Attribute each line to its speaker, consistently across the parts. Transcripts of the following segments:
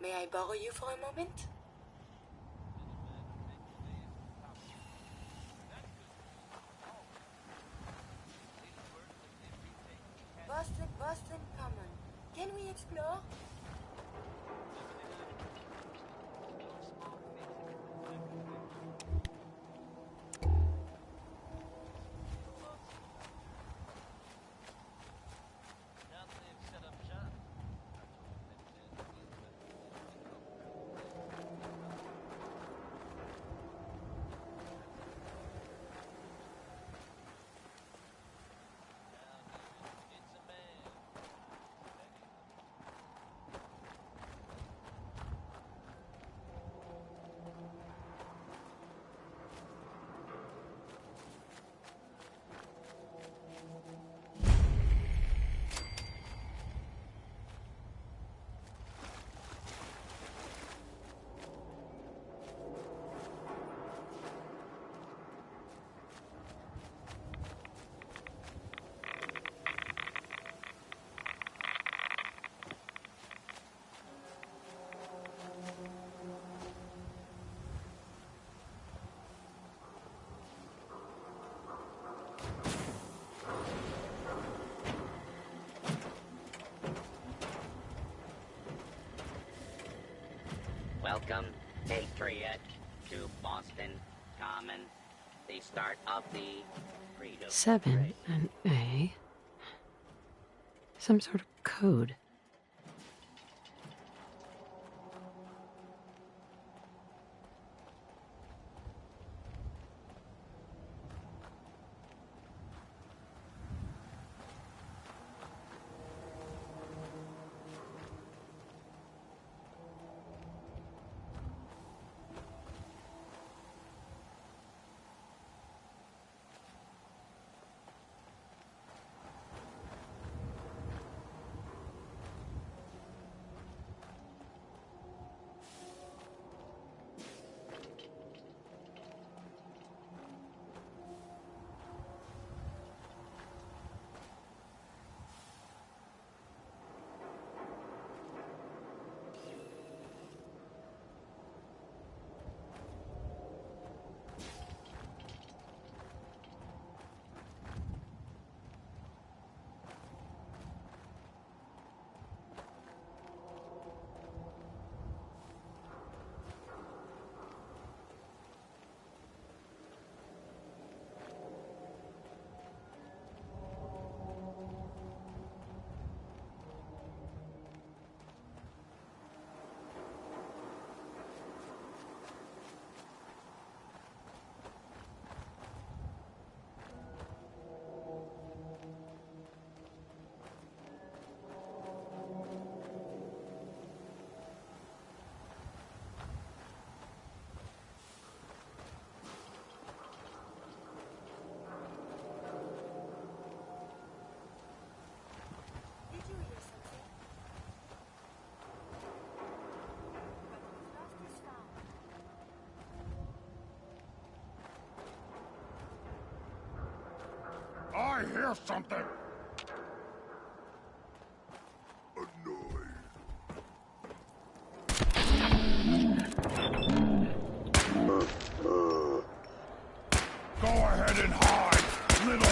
Speaker 1: May I borrow you for a moment? Boston Common. Can we explore?
Speaker 2: Welcome, Patriot, to Boston Common, the start of the freedom.
Speaker 3: 7 and A. Some sort of code.
Speaker 4: I hear something! Go ahead and hide, little...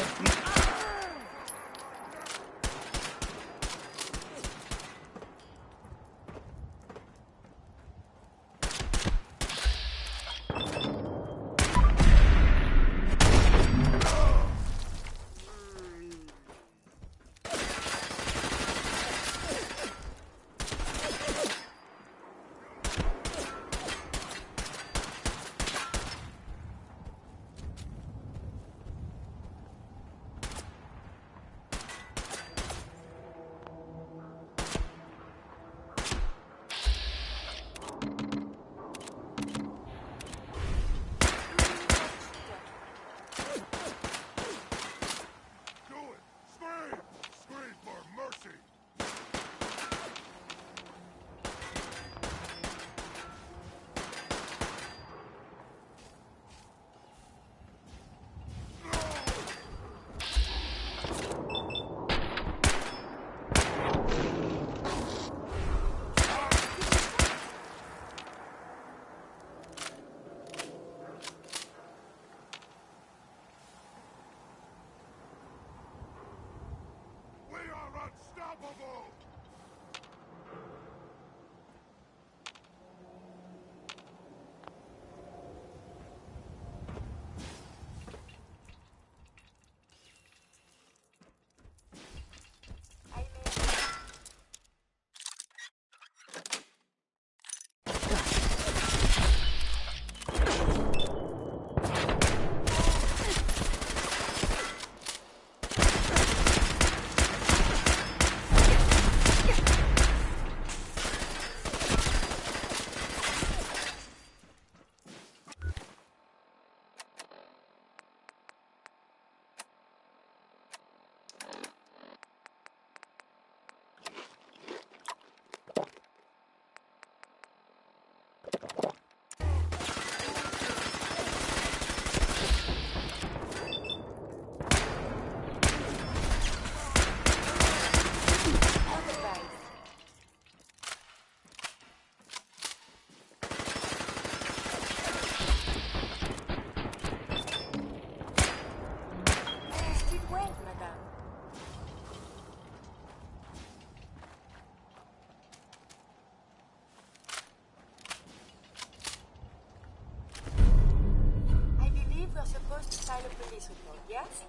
Speaker 1: police report, yes?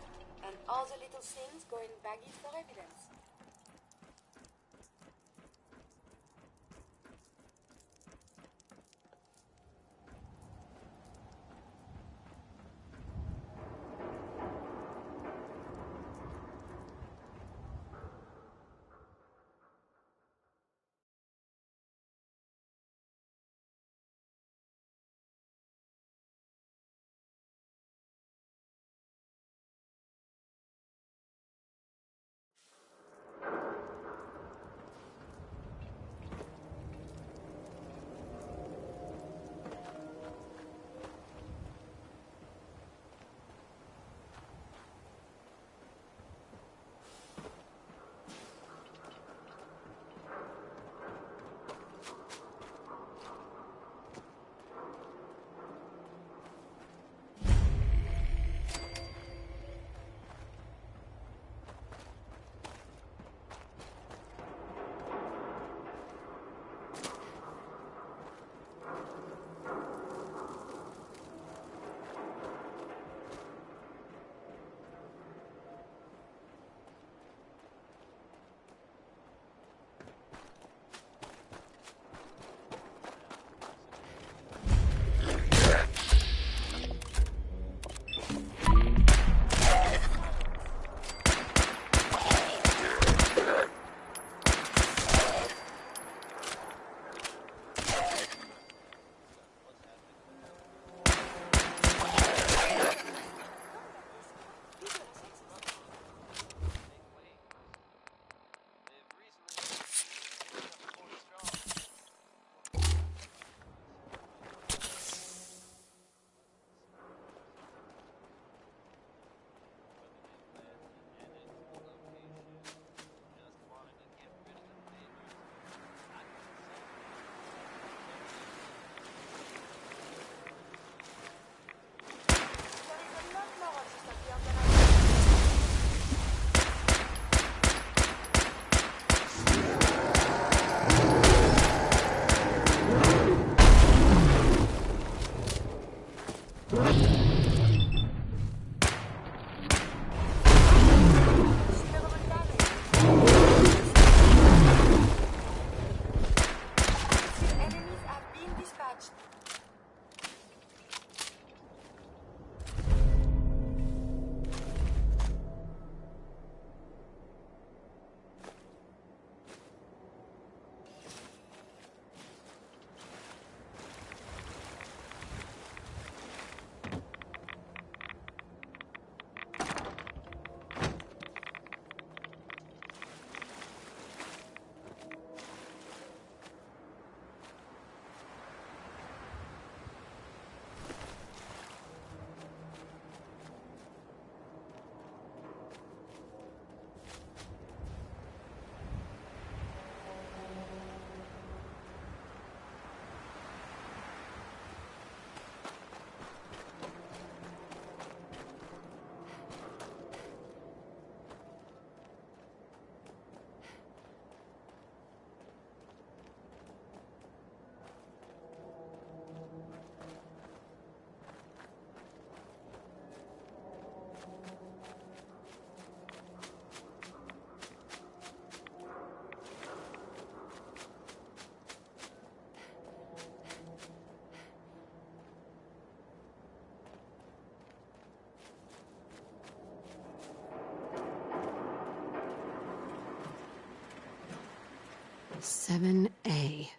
Speaker 1: And all the little things go in baggies for evidence.
Speaker 3: Seven A.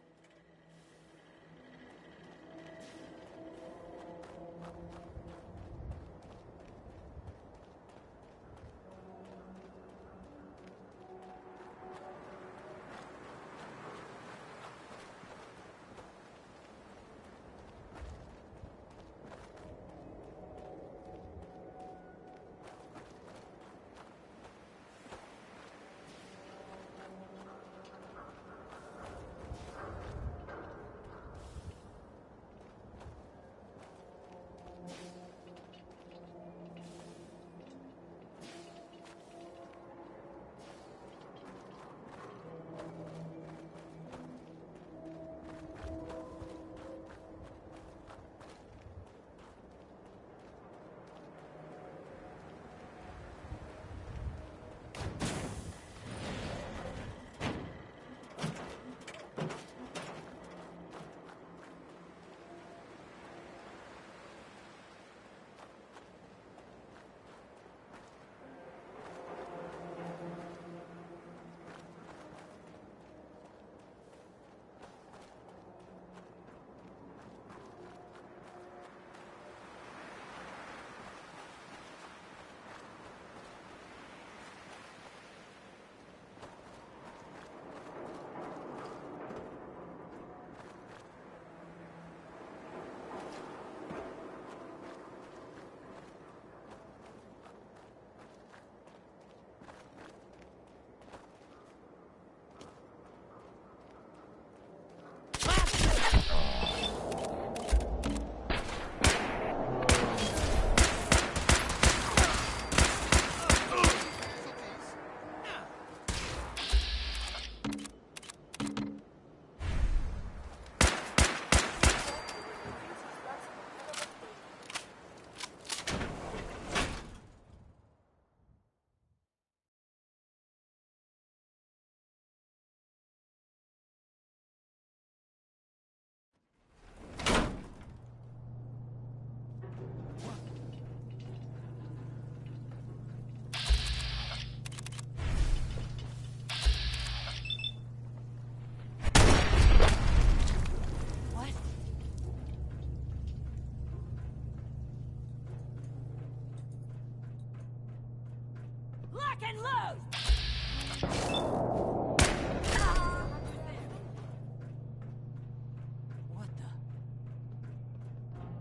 Speaker 5: What the?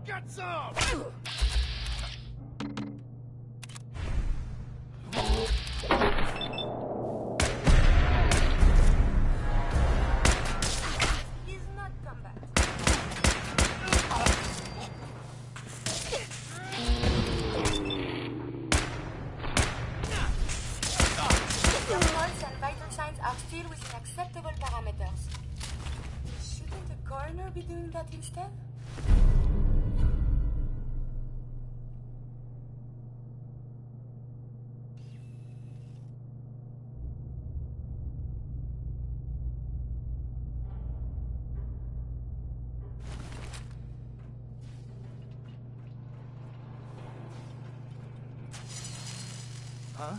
Speaker 4: Get some!
Speaker 1: He's not combat. Your pulse and vital signs are still within acceptable parameters. Shouldn't the coroner be doing that instead?
Speaker 5: Huh?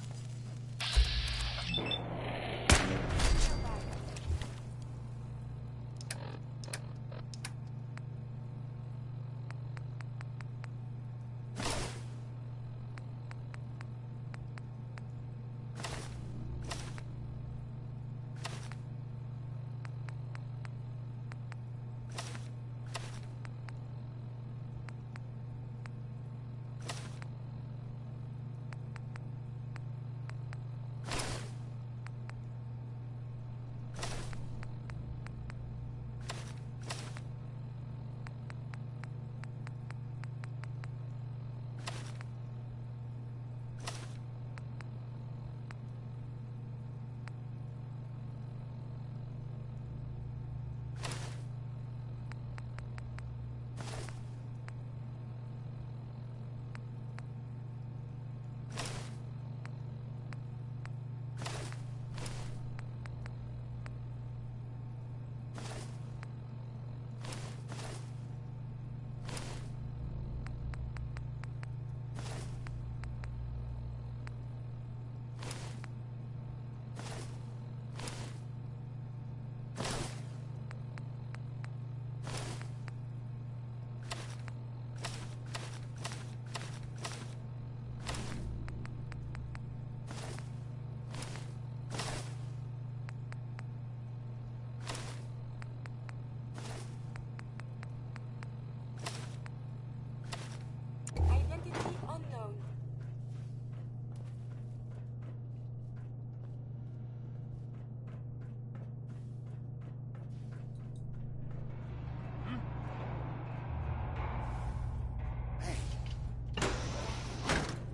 Speaker 1: Identity unknown.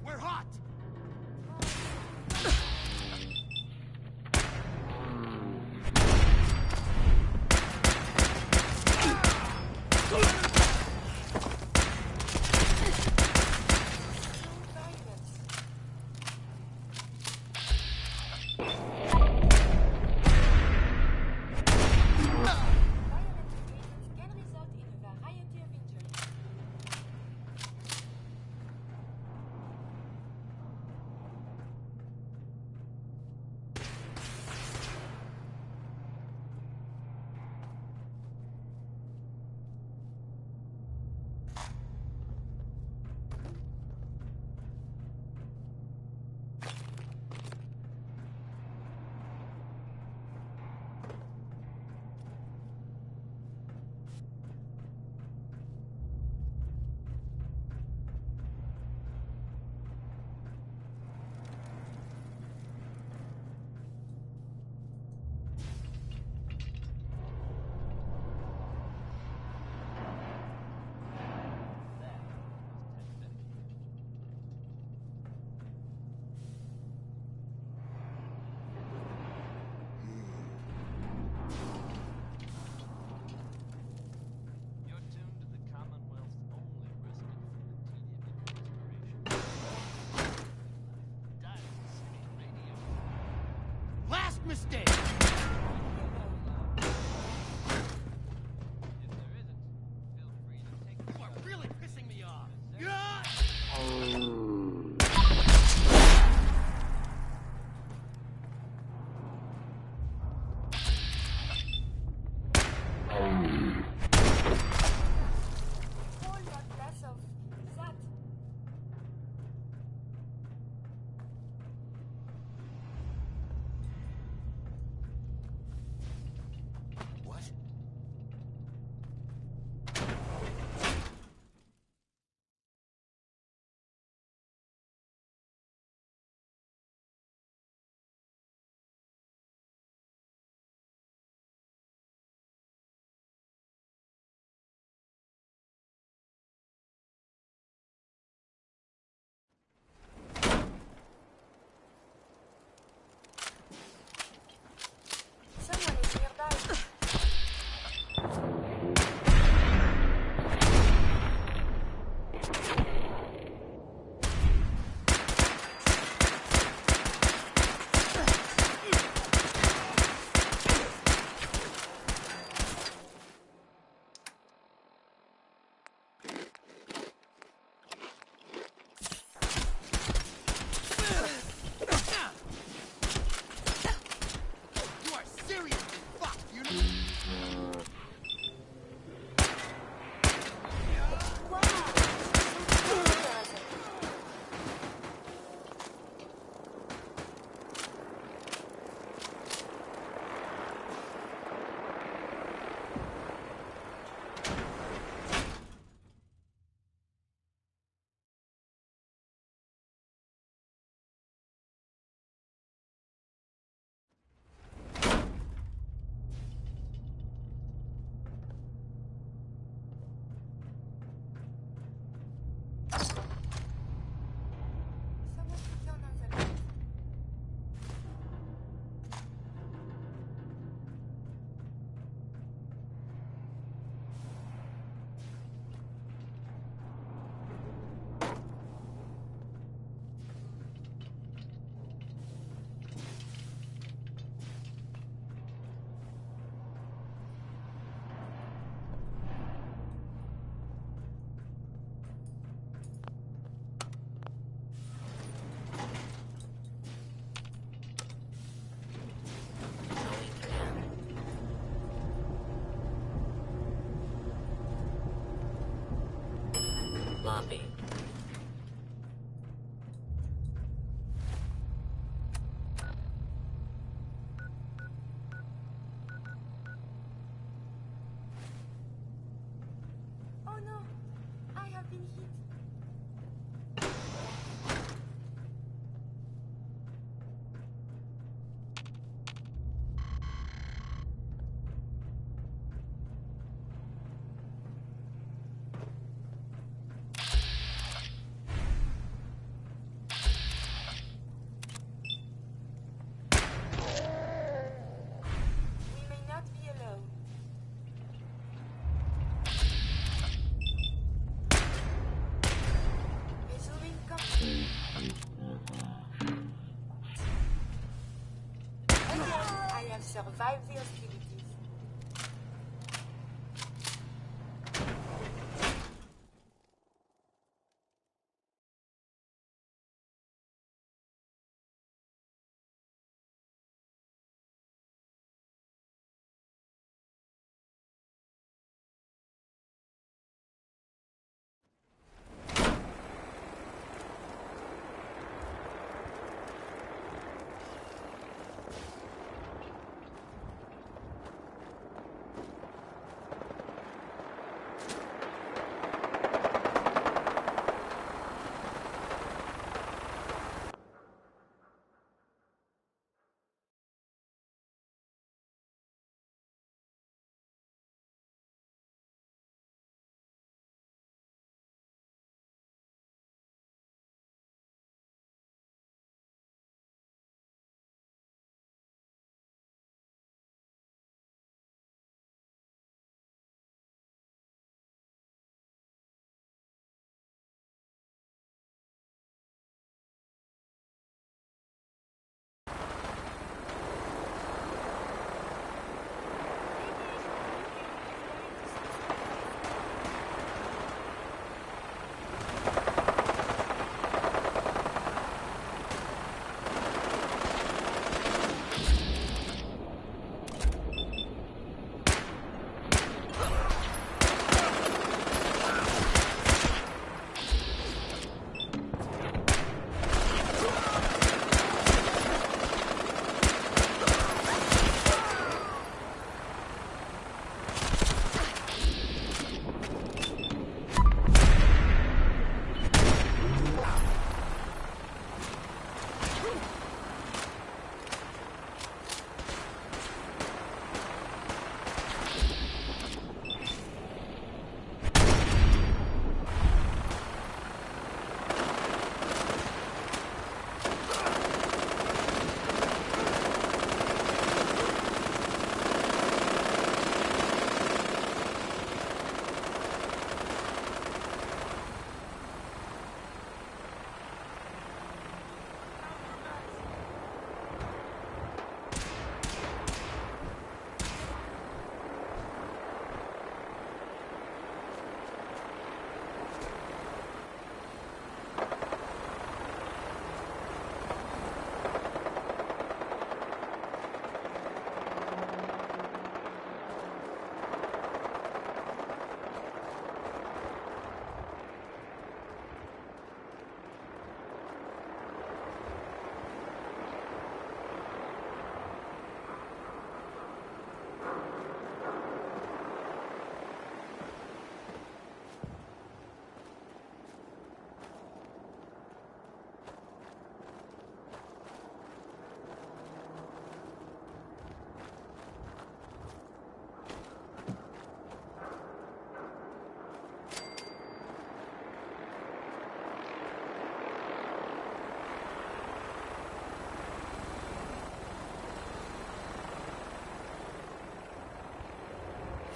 Speaker 4: We're hot!
Speaker 5: mistake. You are really pissing me off.
Speaker 1: Whole lot less of that.
Speaker 2: zombie.
Speaker 1: Oh no, I have been hit. We may not be alone. Resuming combat. Again, I have survived the hostilities.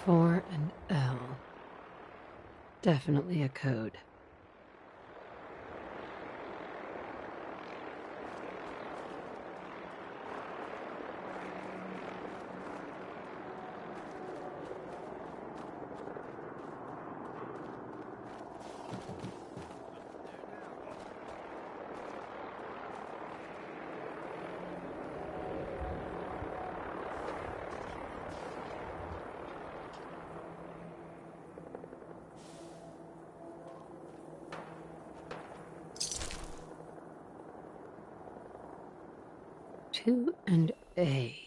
Speaker 3: Four and L. Definitely a code. 2 and A.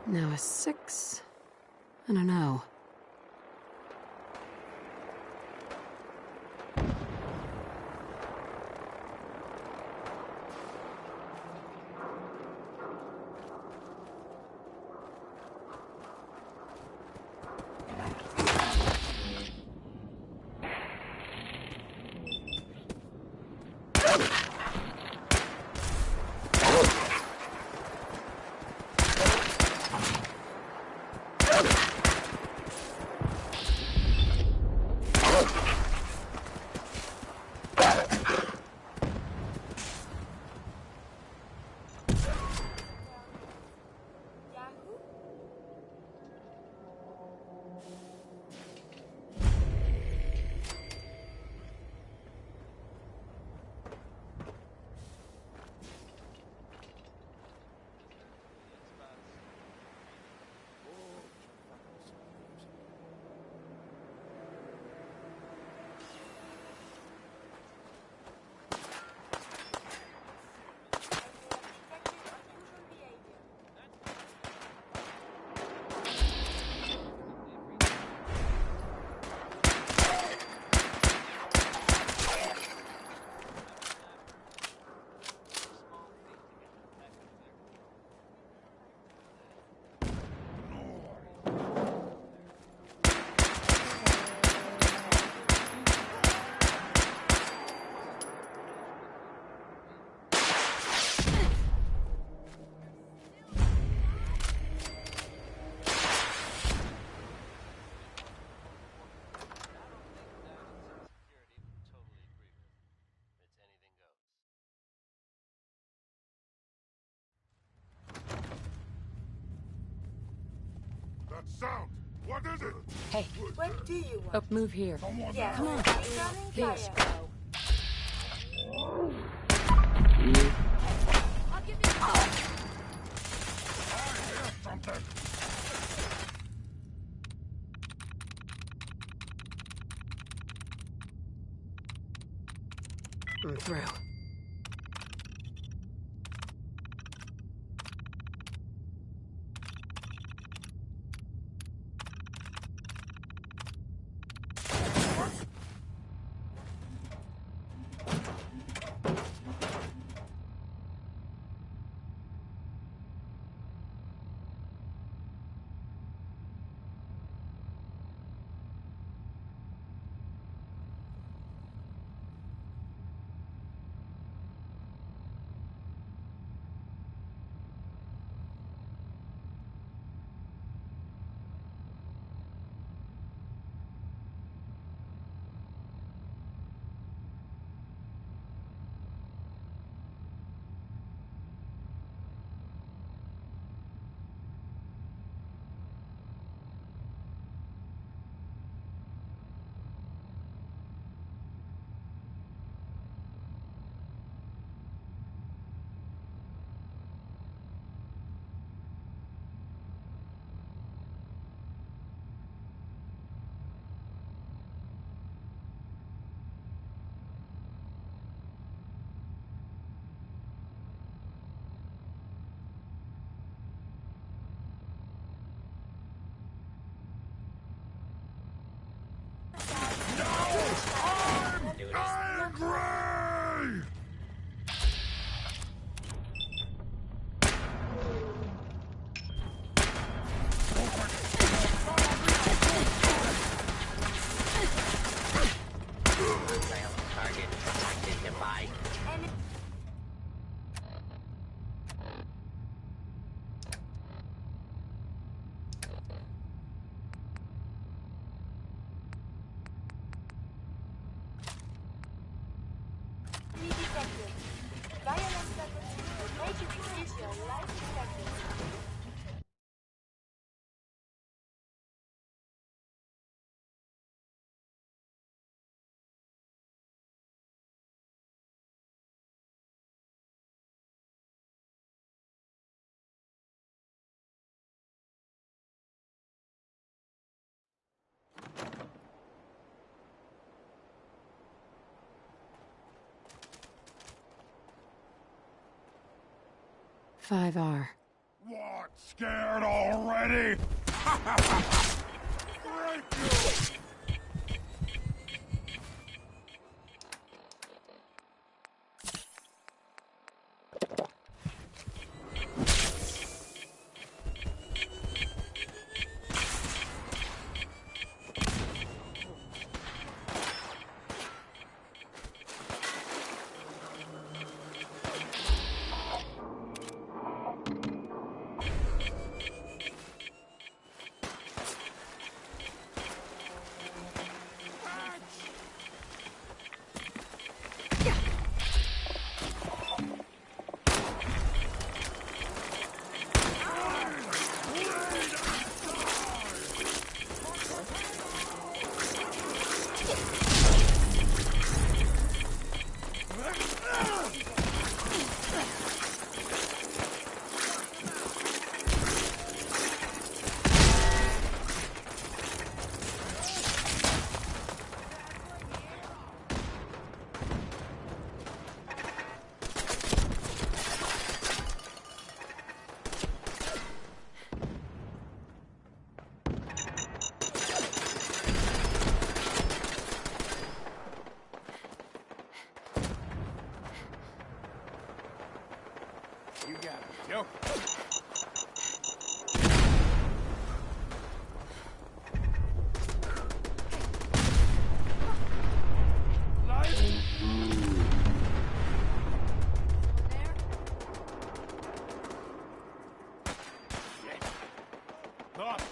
Speaker 3: Now a 6 and an O.
Speaker 1: Yahoo? Detected unusual behavior.
Speaker 4: That sound! What is it?
Speaker 3: Hey,
Speaker 1: What do you want?
Speaker 3: up, move here.
Speaker 4: Someone
Speaker 1: Yeah,
Speaker 3: Come on.
Speaker 1: returning
Speaker 3: Here.
Speaker 1: fire. I'll give you
Speaker 4: I hear something!
Speaker 3: I'm through.
Speaker 2: Goodbye.
Speaker 1: And enemy detected. Violence level 2 will make you increase your life expectancy.
Speaker 3: Five R.
Speaker 4: What? Scared already? Break you! You got it, Joe. Thought.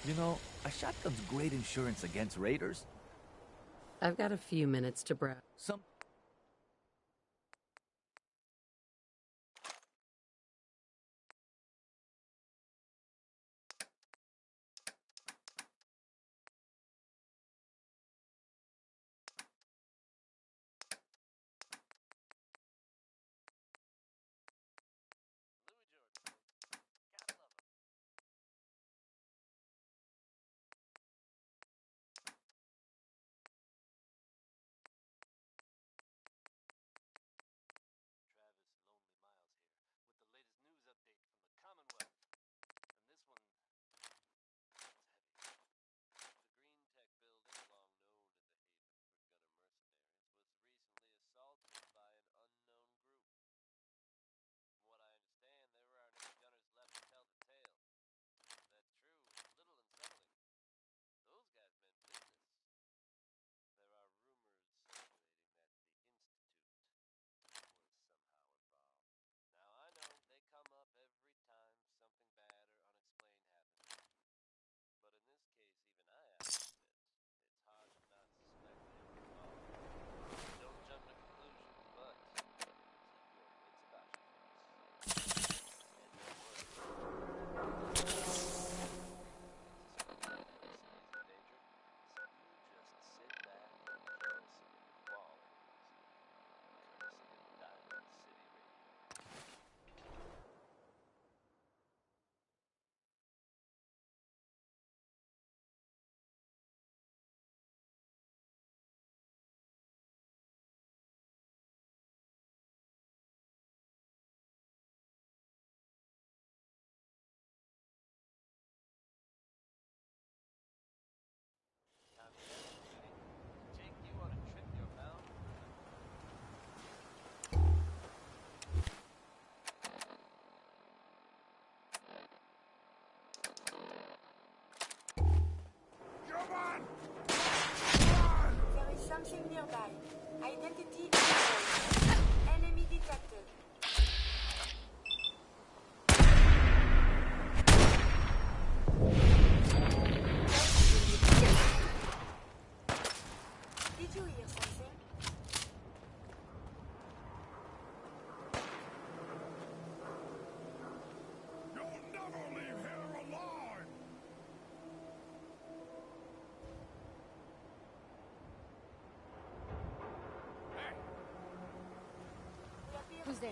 Speaker 6: You know, a shotgun's great insurance against raiders.
Speaker 3: I've got a few minutes to browse.
Speaker 6: Some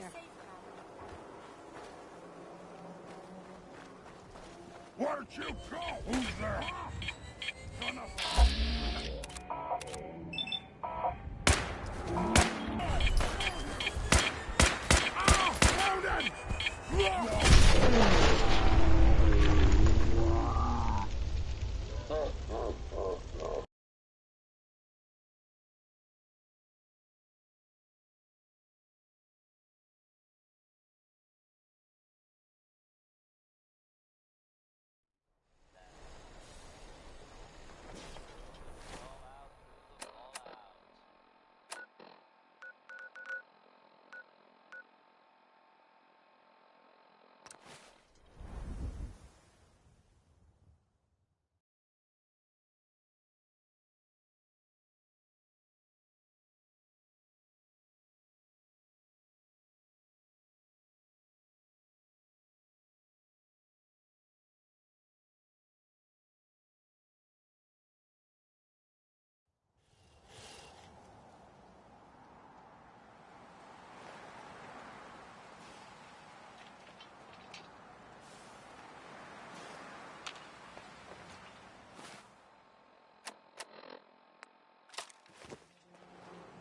Speaker 3: there.
Speaker 1: safe now.
Speaker 4: Where'd you go? Who's there? Son of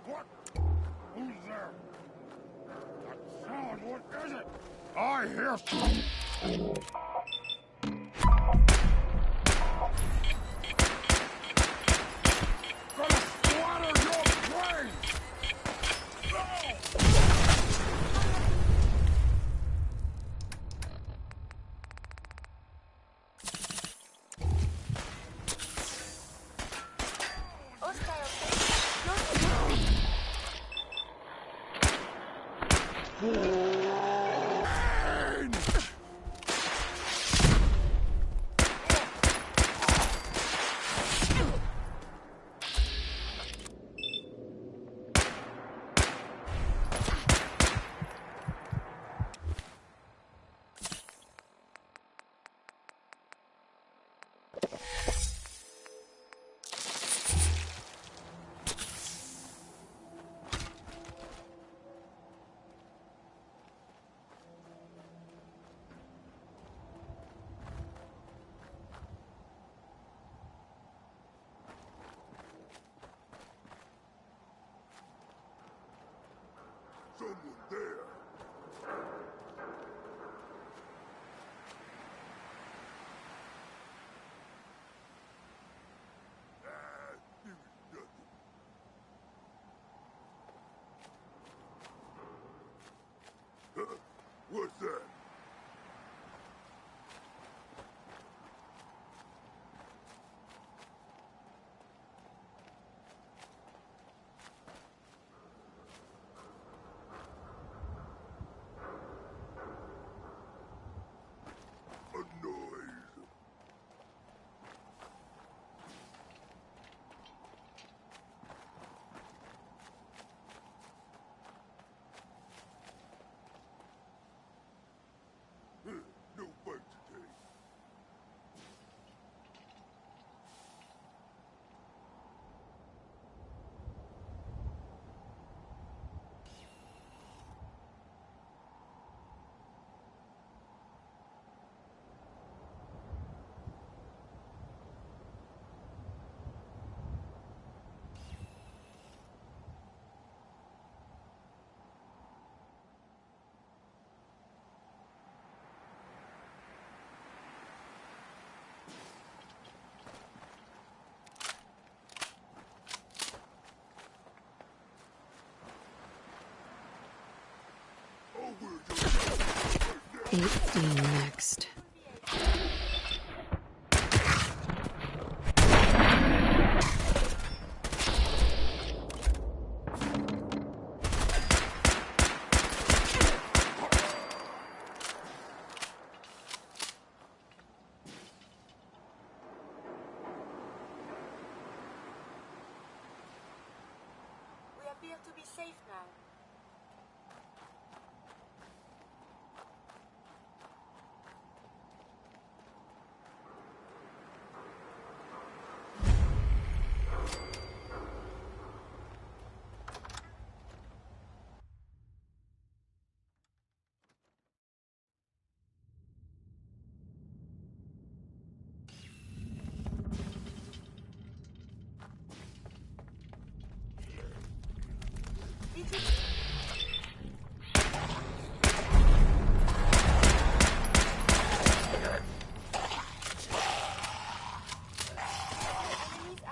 Speaker 4: What? Who's there? That sound, what is it? I hear some... Gonna splatter your brains!
Speaker 1: Hostile close.
Speaker 4: Someone there. What's that? A noise. No fight today. Oh, we're just...
Speaker 3: 18 next.
Speaker 1: We appear to be safe now.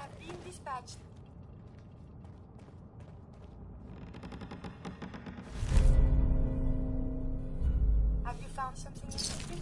Speaker 1: have been dispatched. Have you found something interesting?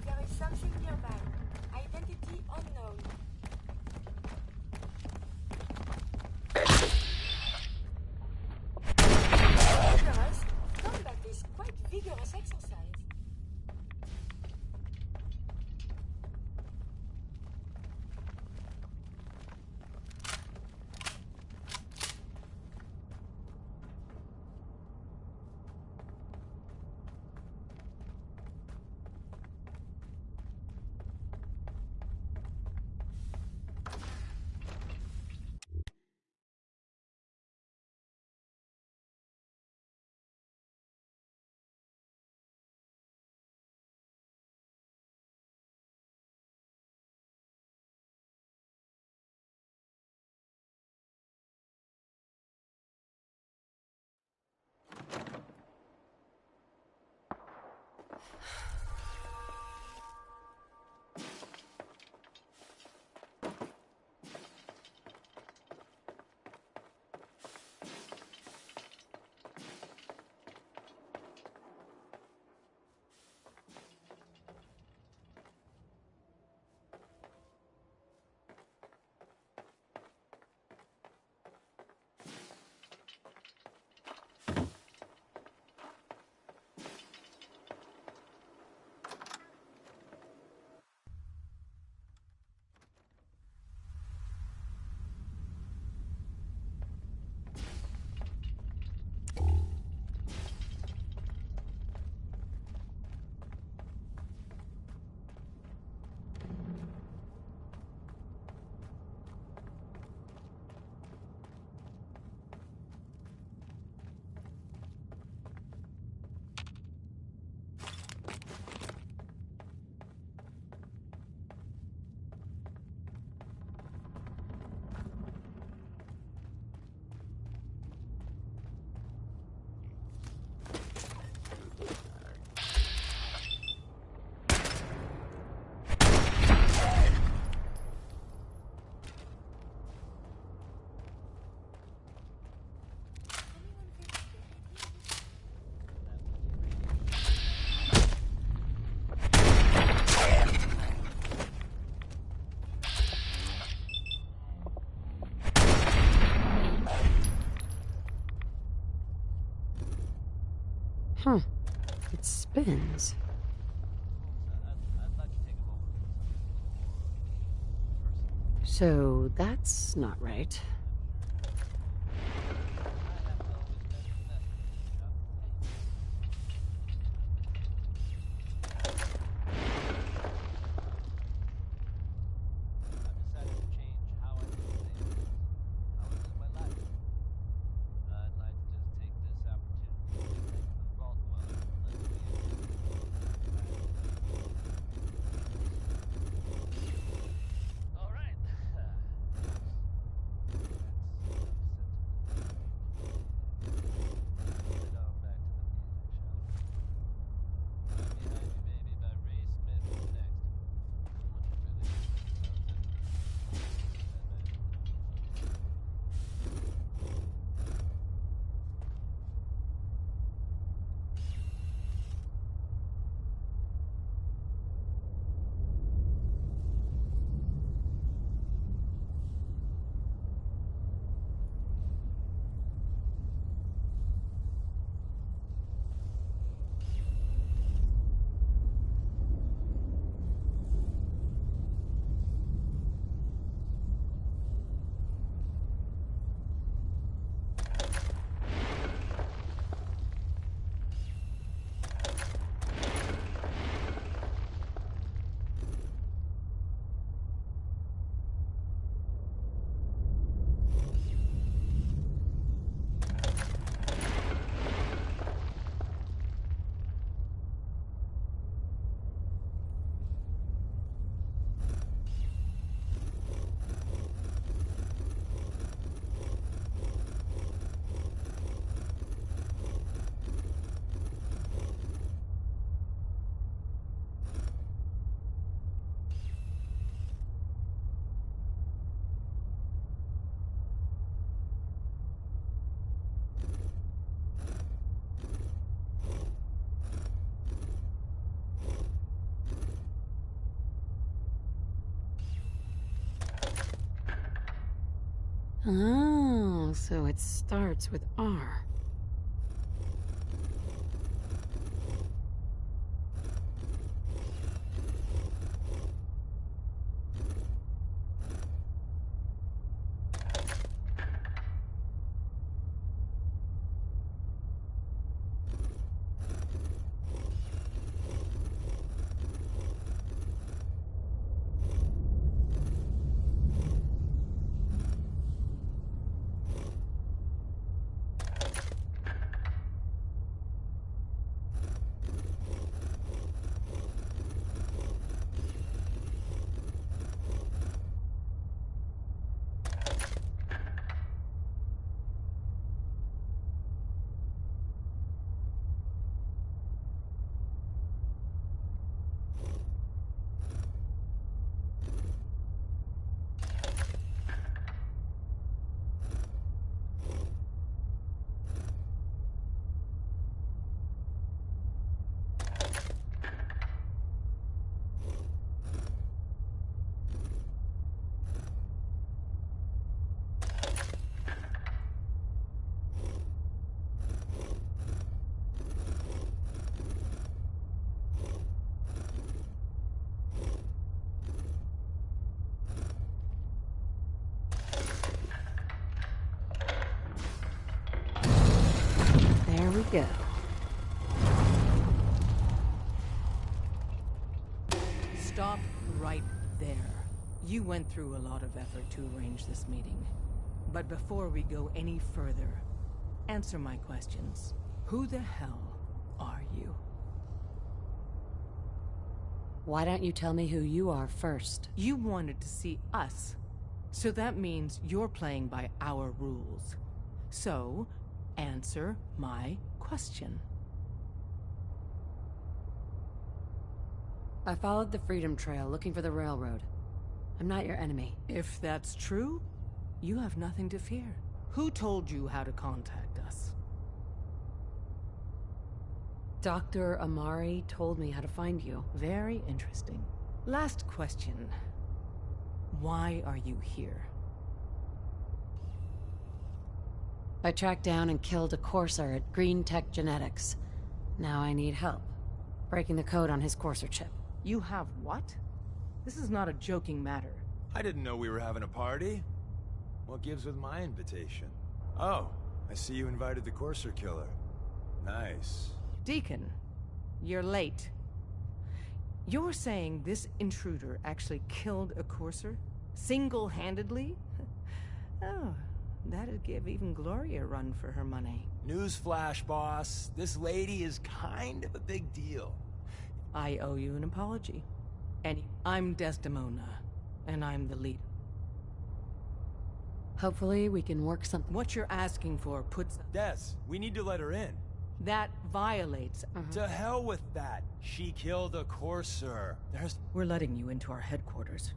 Speaker 1: There is something nearby. Identity unknown. Vigorous? Combat is quite vigorous exercise.
Speaker 3: Huh. It spins. So that's not right. Oh, so it starts with R. There we go.
Speaker 7: Stop right there. You went through a lot of effort to arrange this meeting. But before we go any further, answer my questions. Who the hell are you?
Speaker 3: Why don't you tell me who you are first?
Speaker 7: You wanted to see us. So that means you're playing by our rules. So, answer my question.
Speaker 3: I followed the Freedom Trail looking for the railroad. I'm not your enemy.
Speaker 7: If that's true, you have nothing to fear. Who told you how to contact us?
Speaker 3: Dr. Amari told me how to find you.
Speaker 7: Very interesting. Last question. Why are you here?
Speaker 3: I tracked down and killed a courser at Green Tech Genetics. Now I need help. Breaking the code on his courser chip.
Speaker 7: You have what? This is not a joking matter.
Speaker 8: I didn't know we were having a party. What gives with my invitation? Oh, I see you invited the courser killer. Nice.
Speaker 7: Deacon, you're late. You're saying this intruder actually killed a courser? Single-handedly? Oh, that'd give even Gloria a run for her money.
Speaker 8: Newsflash, boss. This lady is kind of a big deal.
Speaker 7: I owe you an apology. And I'm Desdemona, and I'm the leader.
Speaker 3: Hopefully we can work something.
Speaker 7: What you're asking for puts...
Speaker 8: Des, we need to let her in.
Speaker 7: That violates...
Speaker 8: To hell with that. She killed a courser.
Speaker 7: We're letting you into our headquarters.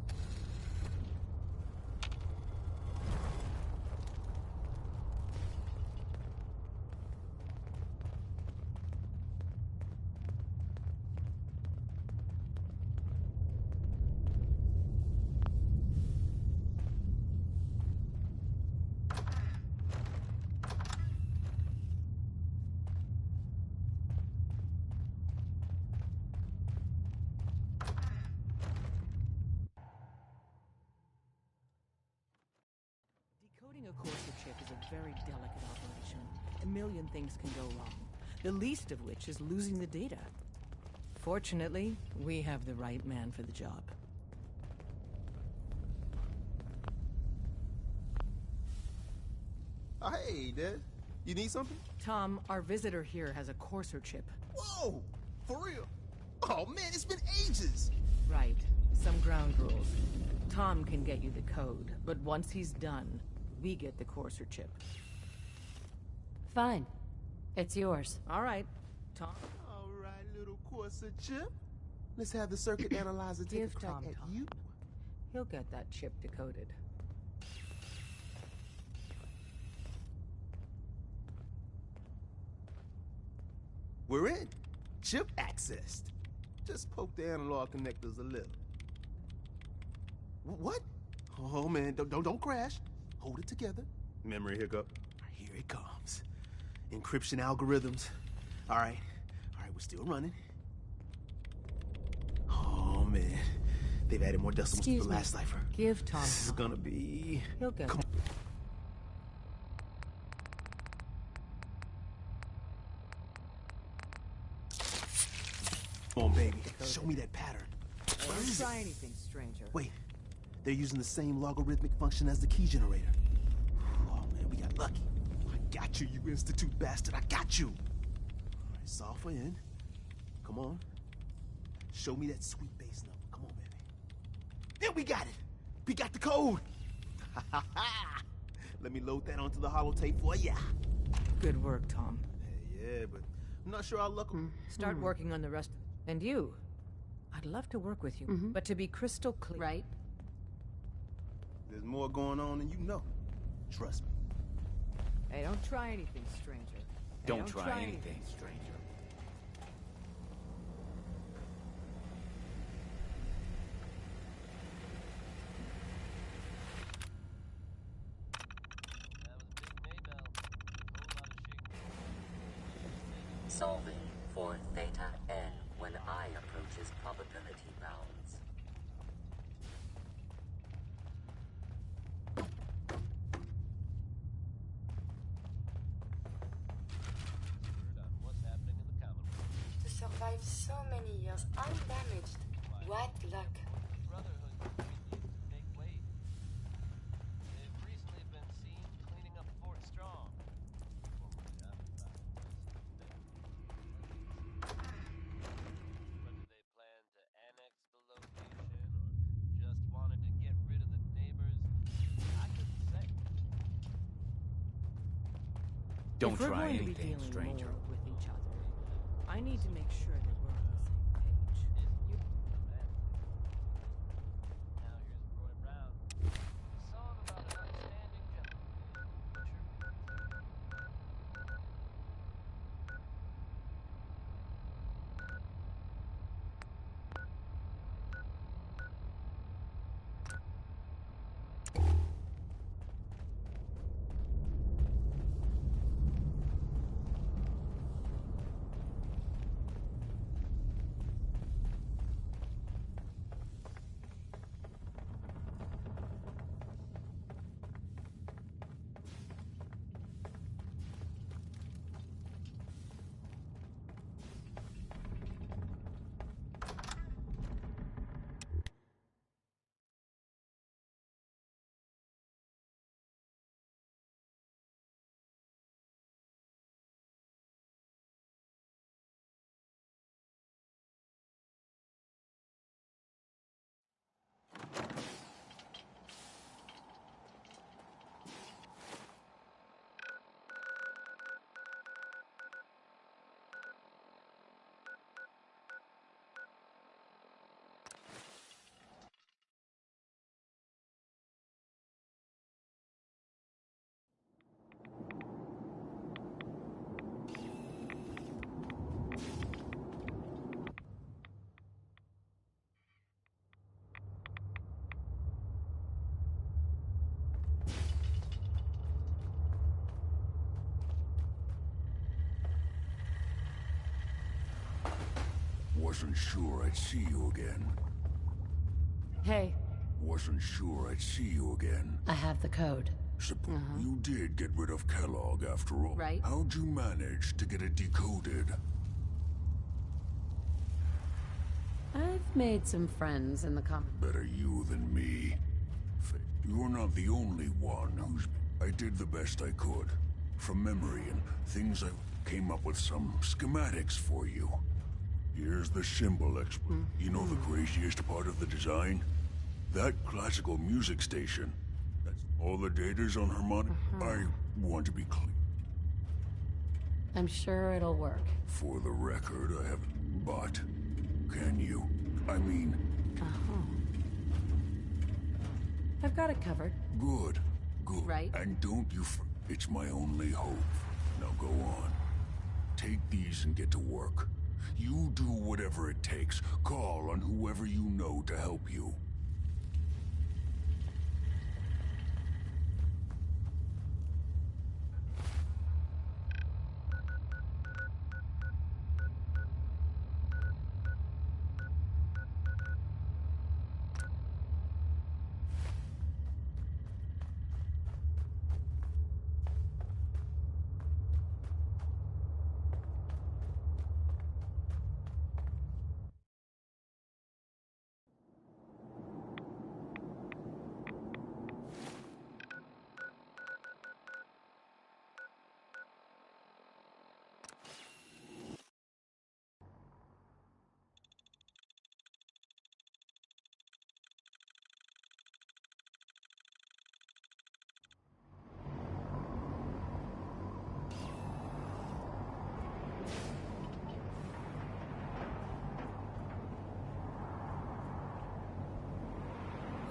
Speaker 7: Decoding a courser chip is a very delicate operation. A million things can go wrong, the least of which is losing the data. Fortunately, we have the right man for the job.
Speaker 9: Oh, hey, Des. You need something?
Speaker 7: Tom, our visitor here has a courser chip.
Speaker 9: Whoa! For real? Oh, man, it's been ages!
Speaker 7: Right. Some ground rules. Tom can get you the code, but once he's done, we get the courser chip.
Speaker 3: Fine. It's yours.
Speaker 7: All right, Tom.
Speaker 9: All right, little Corsa chip. Let's have the circuit analyzer take
Speaker 7: Give
Speaker 9: a crack
Speaker 7: Tom
Speaker 9: at
Speaker 7: time.
Speaker 9: you.
Speaker 7: He'll get that chip decoded.
Speaker 9: We're in. Chip accessed. Just poke the analog connectors a little. What? Oh, man, don't crash. Hold it together. Memory hiccup. Here it comes. Encryption algorithms. All right, we're still running. Oh, man. They've added more decimals to the last cipher.
Speaker 7: Give Tom
Speaker 9: This is
Speaker 7: time.
Speaker 9: gonna be...
Speaker 7: He'll get
Speaker 9: Come
Speaker 7: it.
Speaker 9: on, baby. Show me that pattern. Where
Speaker 7: Don't
Speaker 9: is
Speaker 7: try
Speaker 9: it?
Speaker 7: anything, stranger.
Speaker 9: Wait, they're using the same logarithmic function as the key generator. Oh, man, we got lucky. I got you, you Institute bastard. I got you. All right, software in. Come on. Show me that sweet bass number. Come on, baby. There, we got it. We got the code. Let me load that onto the holotape for ya.
Speaker 7: Good work, Tom.
Speaker 9: Hey, yeah, but I'm not sure I'll luck 'em.
Speaker 7: Start working on the rest. And you. I'd love to work with you, but to be crystal clear.
Speaker 3: Right?
Speaker 9: There's more going on than you know. Trust me.
Speaker 7: Hey, don't try anything, stranger. Hey,
Speaker 6: Don't try anything, stranger.
Speaker 2: Solving for theta n when I approaches probability bounds.
Speaker 1: To survive so many years undamaged. What luck.
Speaker 6: Don't
Speaker 7: If we're
Speaker 6: try
Speaker 7: going to be
Speaker 6: anything,
Speaker 7: dealing
Speaker 6: stranger.
Speaker 7: more with each other, I need to make sure that we're on the same page. You...
Speaker 4: Wasn't sure I'd see you again.
Speaker 3: Hey,
Speaker 4: Wasn't sure I'd see you again.
Speaker 3: I have the code.
Speaker 4: You did get rid of Kellogg after all.
Speaker 3: Right.
Speaker 4: How'd you manage to get it decoded?
Speaker 3: I've made some friends in the
Speaker 4: Better you than me. You're not the only one who's... I did the best I could. From memory and things I came up with some schematics for you. Here's the symbol expert. You know the craziest part of the design? That classical music station. That's all the data's on harmonic. I want to be clear.
Speaker 3: I'm sure it'll work.
Speaker 4: For the record, I haven't... But, can you? I mean...
Speaker 3: I've got it covered.
Speaker 4: Good. Good.
Speaker 3: Right.
Speaker 4: And don't you... It's my only hope. Now go on. Take these and get to work. You do whatever it takes. Call on whoever you know to help you.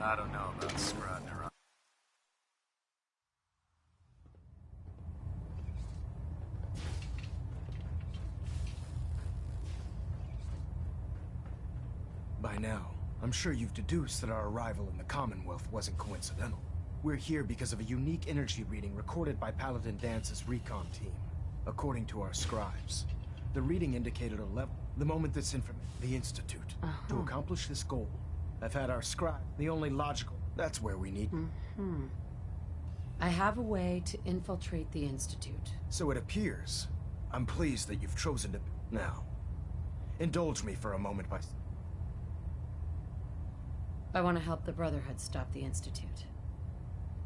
Speaker 8: I don't know about Scrodner.
Speaker 10: By now, I'm sure you've deduced that our arrival in the Commonwealth wasn't coincidental. We're here because of a unique energy reading recorded by Paladin Dance's recon team. According to our scribes, the reading indicated a level. The moment this information, the Institute. To accomplish this goal, I've had our scribe, the only logical. That's where we need.
Speaker 3: I have a way to infiltrate the Institute.
Speaker 10: So it appears. I'm pleased that you've chosen to. Now, indulge me for a moment by.
Speaker 3: I want to help the Brotherhood stop the Institute.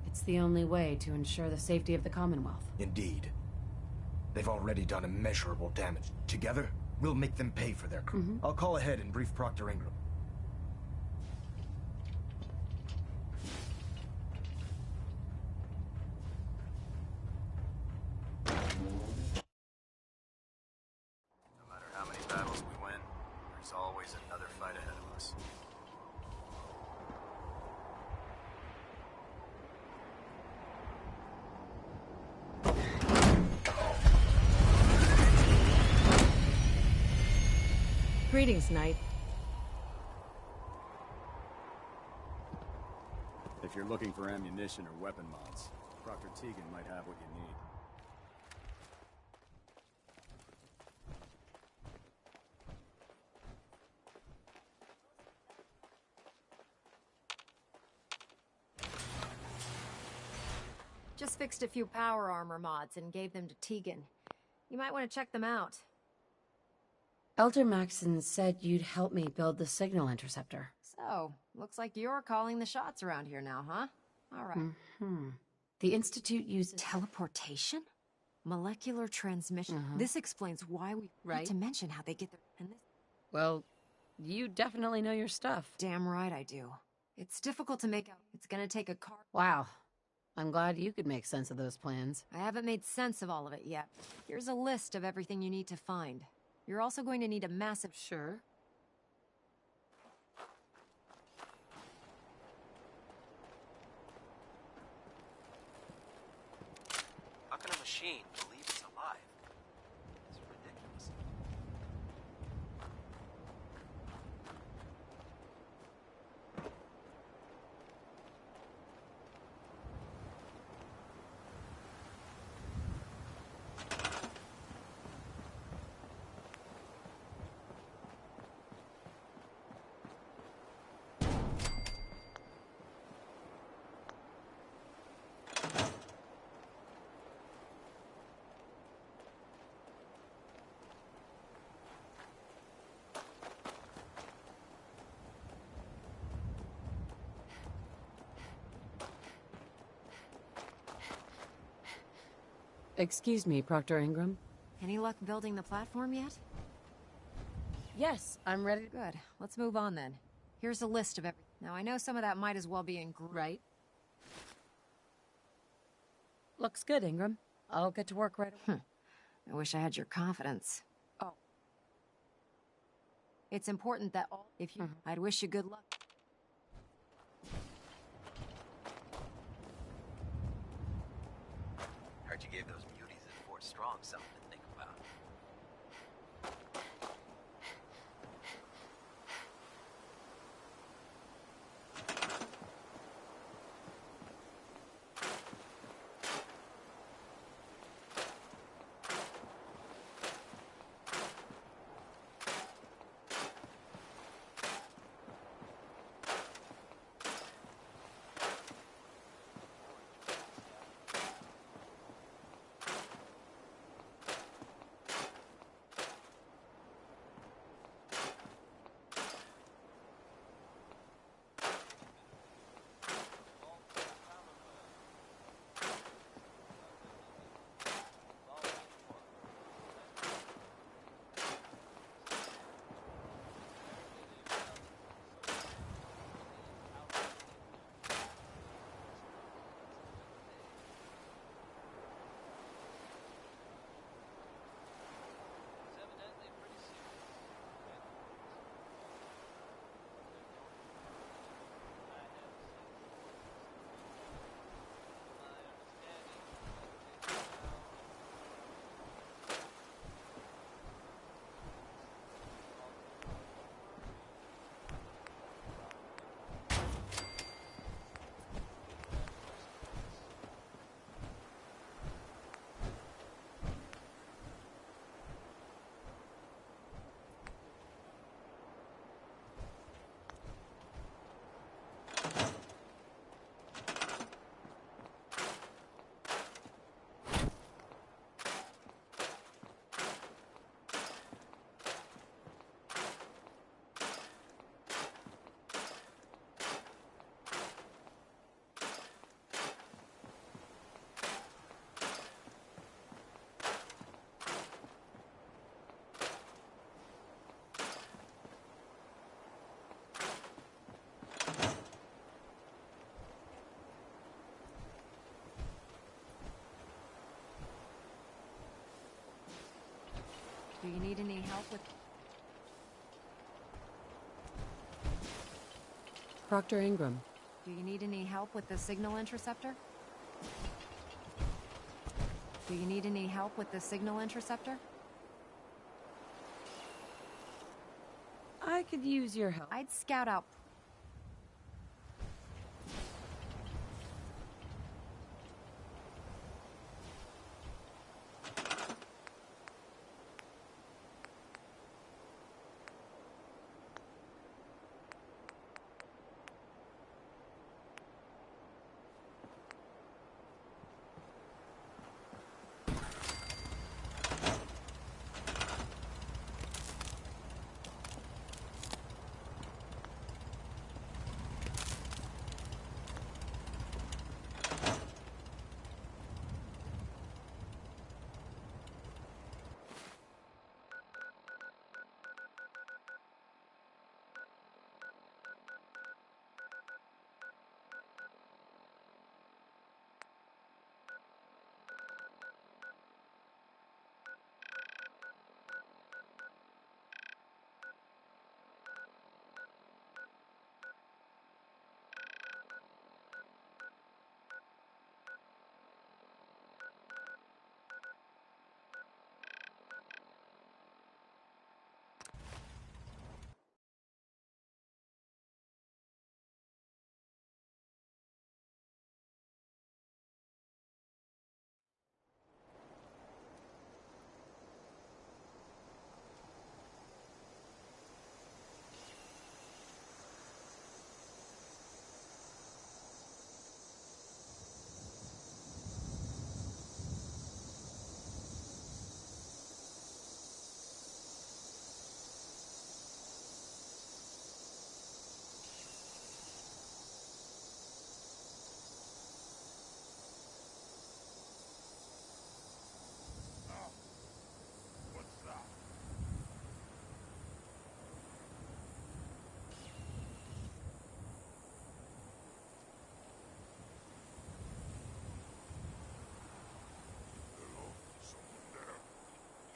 Speaker 3: It's the only way to ensure the safety of the Commonwealth.
Speaker 10: Indeed. They've already done immeasurable damage. Together, we'll make them pay for their crime. I'll call ahead and brief Proctor Ingram.
Speaker 8: No matter how many battles we win, there's always another fight ahead of us.
Speaker 7: Greetings, Knight.
Speaker 11: If you're looking for ammunition or weapon mods, Proctor Tegan might have what you need.
Speaker 12: Just fixed a few power armor mods and gave them to Tegan. You might want to check them out.
Speaker 3: Elder Maxon said you'd help me build the signal interceptor.
Speaker 12: So, looks like you're calling the shots around here now, huh? All right.
Speaker 3: The Institute uses...
Speaker 12: Teleportation? Molecular transmission. This explains why we... Not to mention how they get their... And this...
Speaker 3: Well, you definitely know your stuff.
Speaker 12: Damn right I do. It's difficult to make out. It's gonna take a car...
Speaker 3: Wow. I'm glad you could make sense of those plans.
Speaker 12: I haven't made sense of all of it yet. Here's a list of everything you need to find. You're also going to need a massive...
Speaker 3: Sure.
Speaker 13: How can a machine believe it's alive? It's ridiculous.
Speaker 3: Excuse me, Proctor Ingram?
Speaker 12: Any luck building the platform yet?
Speaker 3: Yes, I'm ready.
Speaker 12: Good. Let's move on then. Here's a list of everything. Now, I know some of that might as well be in...
Speaker 3: Right. Looks good, Ingram. I'll get to work right away.
Speaker 12: I wish I had your confidence. Oh. It's important that all... If you... I'd wish you good luck.
Speaker 13: Heard you gave those muties at Fort Strong something to think about.
Speaker 12: Do you need any help with...
Speaker 3: Proctor Ingram.
Speaker 12: Do you need any help with the signal interceptor? Do you need any help with the signal interceptor?
Speaker 3: I could use your help.
Speaker 12: I'd scout out...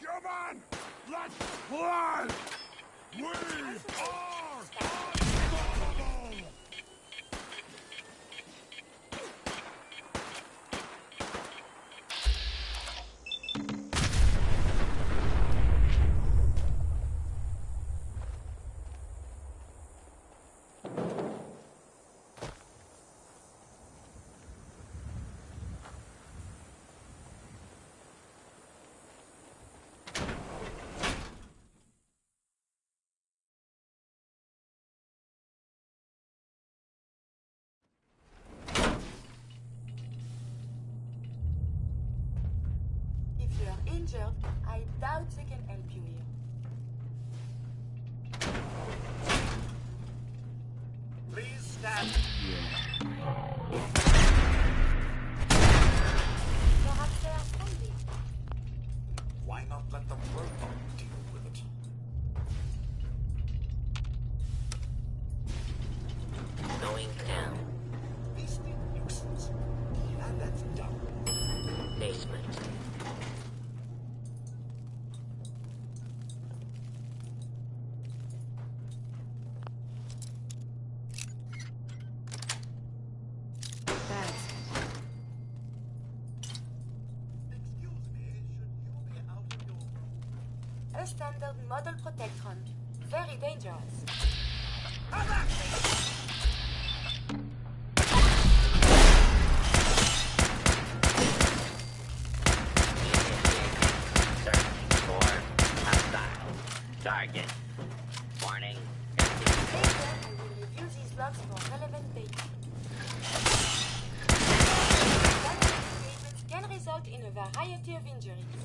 Speaker 4: Come on! Let's fly! We are unstoppable!
Speaker 1: If you are injured, I doubt they can help you here.
Speaker 14: Please stand.
Speaker 1: Perhaps they are friendly.
Speaker 14: Why not let the robot deal with it?
Speaker 2: Going down.
Speaker 14: Beastly nuisance. And that's done.
Speaker 2: Basement.
Speaker 14: Excuse me, should you be out of your...
Speaker 1: A standard model protectron. Very dangerous.
Speaker 2: Searching for hostile target. Warning.
Speaker 1: Later, I will review these logs for relevant data. Damage engagements can result in a variety of injuries.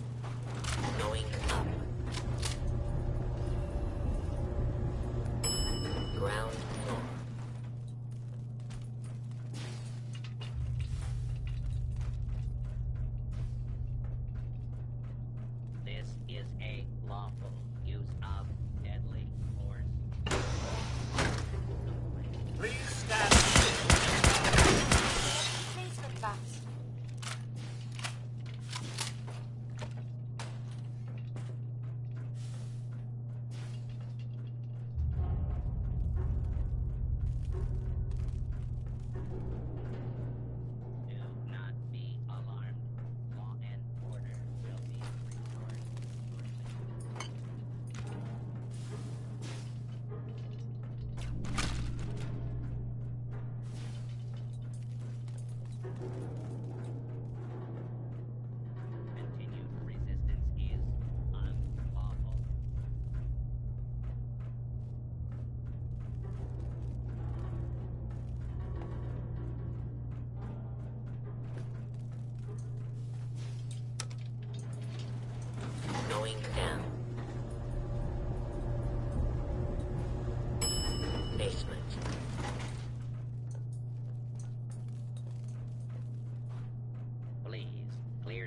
Speaker 2: Going up. Ground floor. This is a lawful use of deadly force.
Speaker 14: Please stand.
Speaker 1: Replacement parts.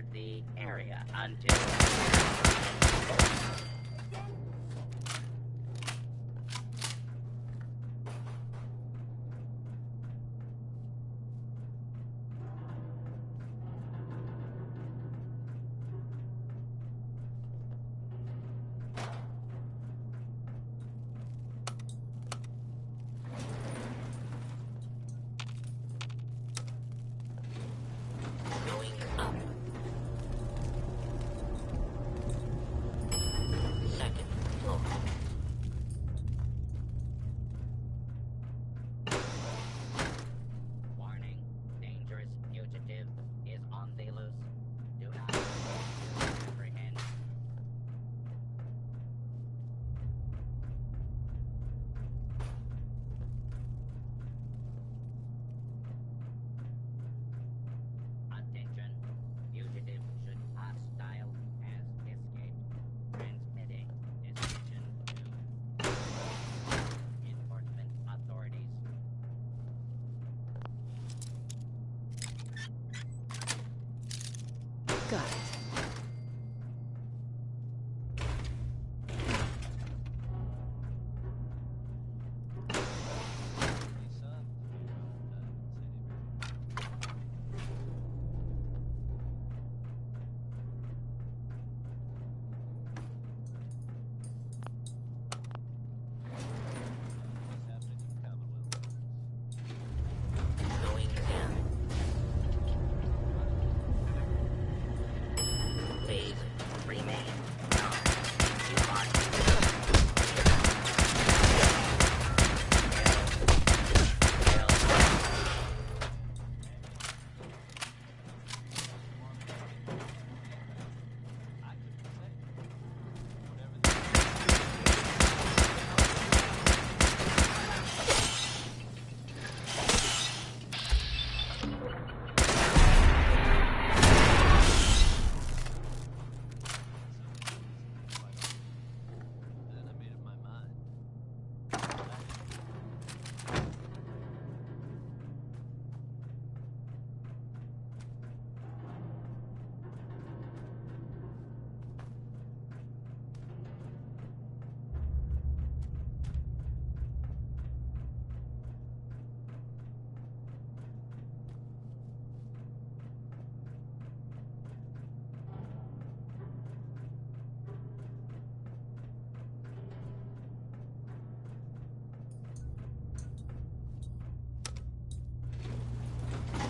Speaker 2: cleared the area until...
Speaker 3: Got it.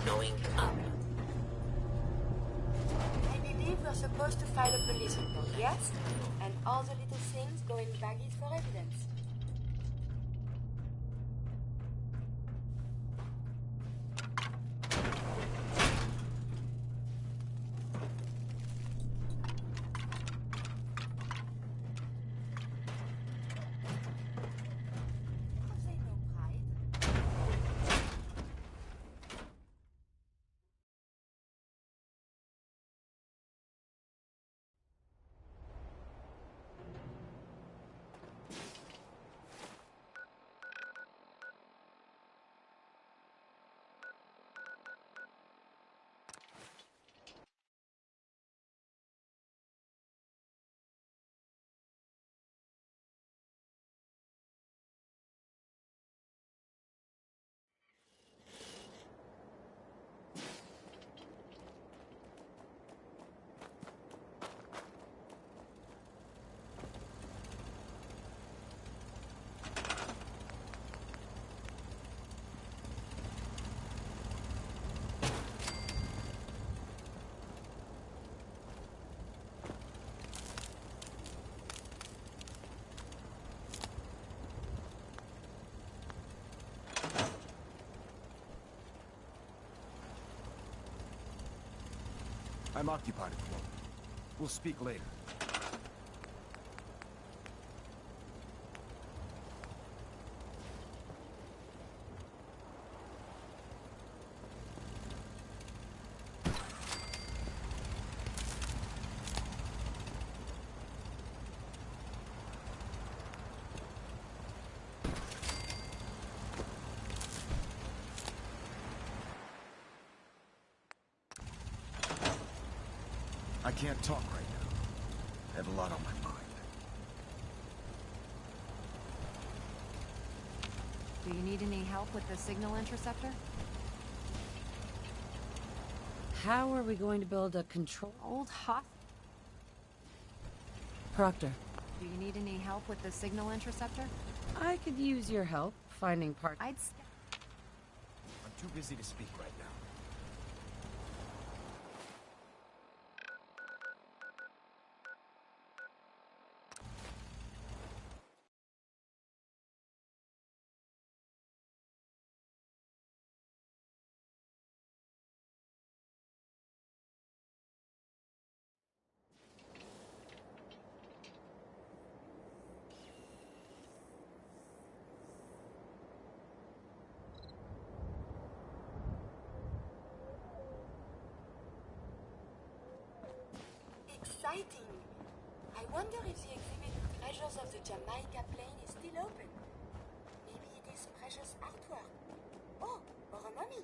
Speaker 1: Going up. I believe we're supposed to file a police report, yes? And all the little things go in baggies for evidence.
Speaker 10: I'm occupied at the moment. We'll speak later. I can't talk right now. I have a lot on my mind.
Speaker 12: Do you need any help with the signal interceptor?
Speaker 3: How are we going to build a control?
Speaker 12: Old hot.
Speaker 3: Proctor.
Speaker 12: Do you need any help with the signal interceptor?
Speaker 3: I could use your help finding parts.
Speaker 12: I'm
Speaker 10: too busy to speak right now.
Speaker 1: Exciting! I wonder if the exhibit Treasures of the Jamaica Plain is still open. Maybe it is precious artwork. Oh, or a mummy.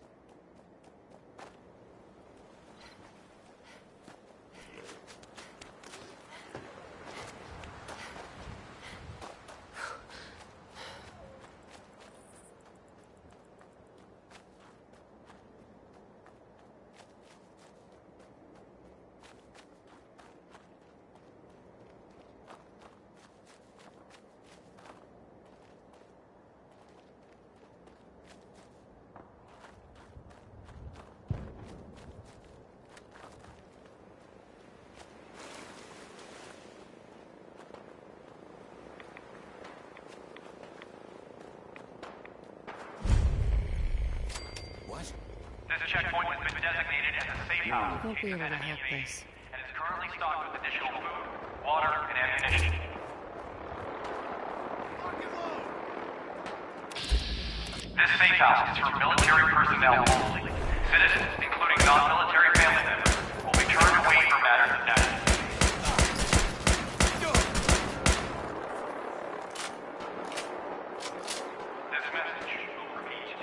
Speaker 15: This checkpoint has been designated as a safe house
Speaker 3: I won't be able to
Speaker 15: enemy
Speaker 3: help
Speaker 15: invasion,
Speaker 3: this.
Speaker 15: and is currently stocked with additional food, water, and ammunition. This safe house is for military personnel only. Citizens, including non-military family members, will be turned away from matters of national. This message will repeat.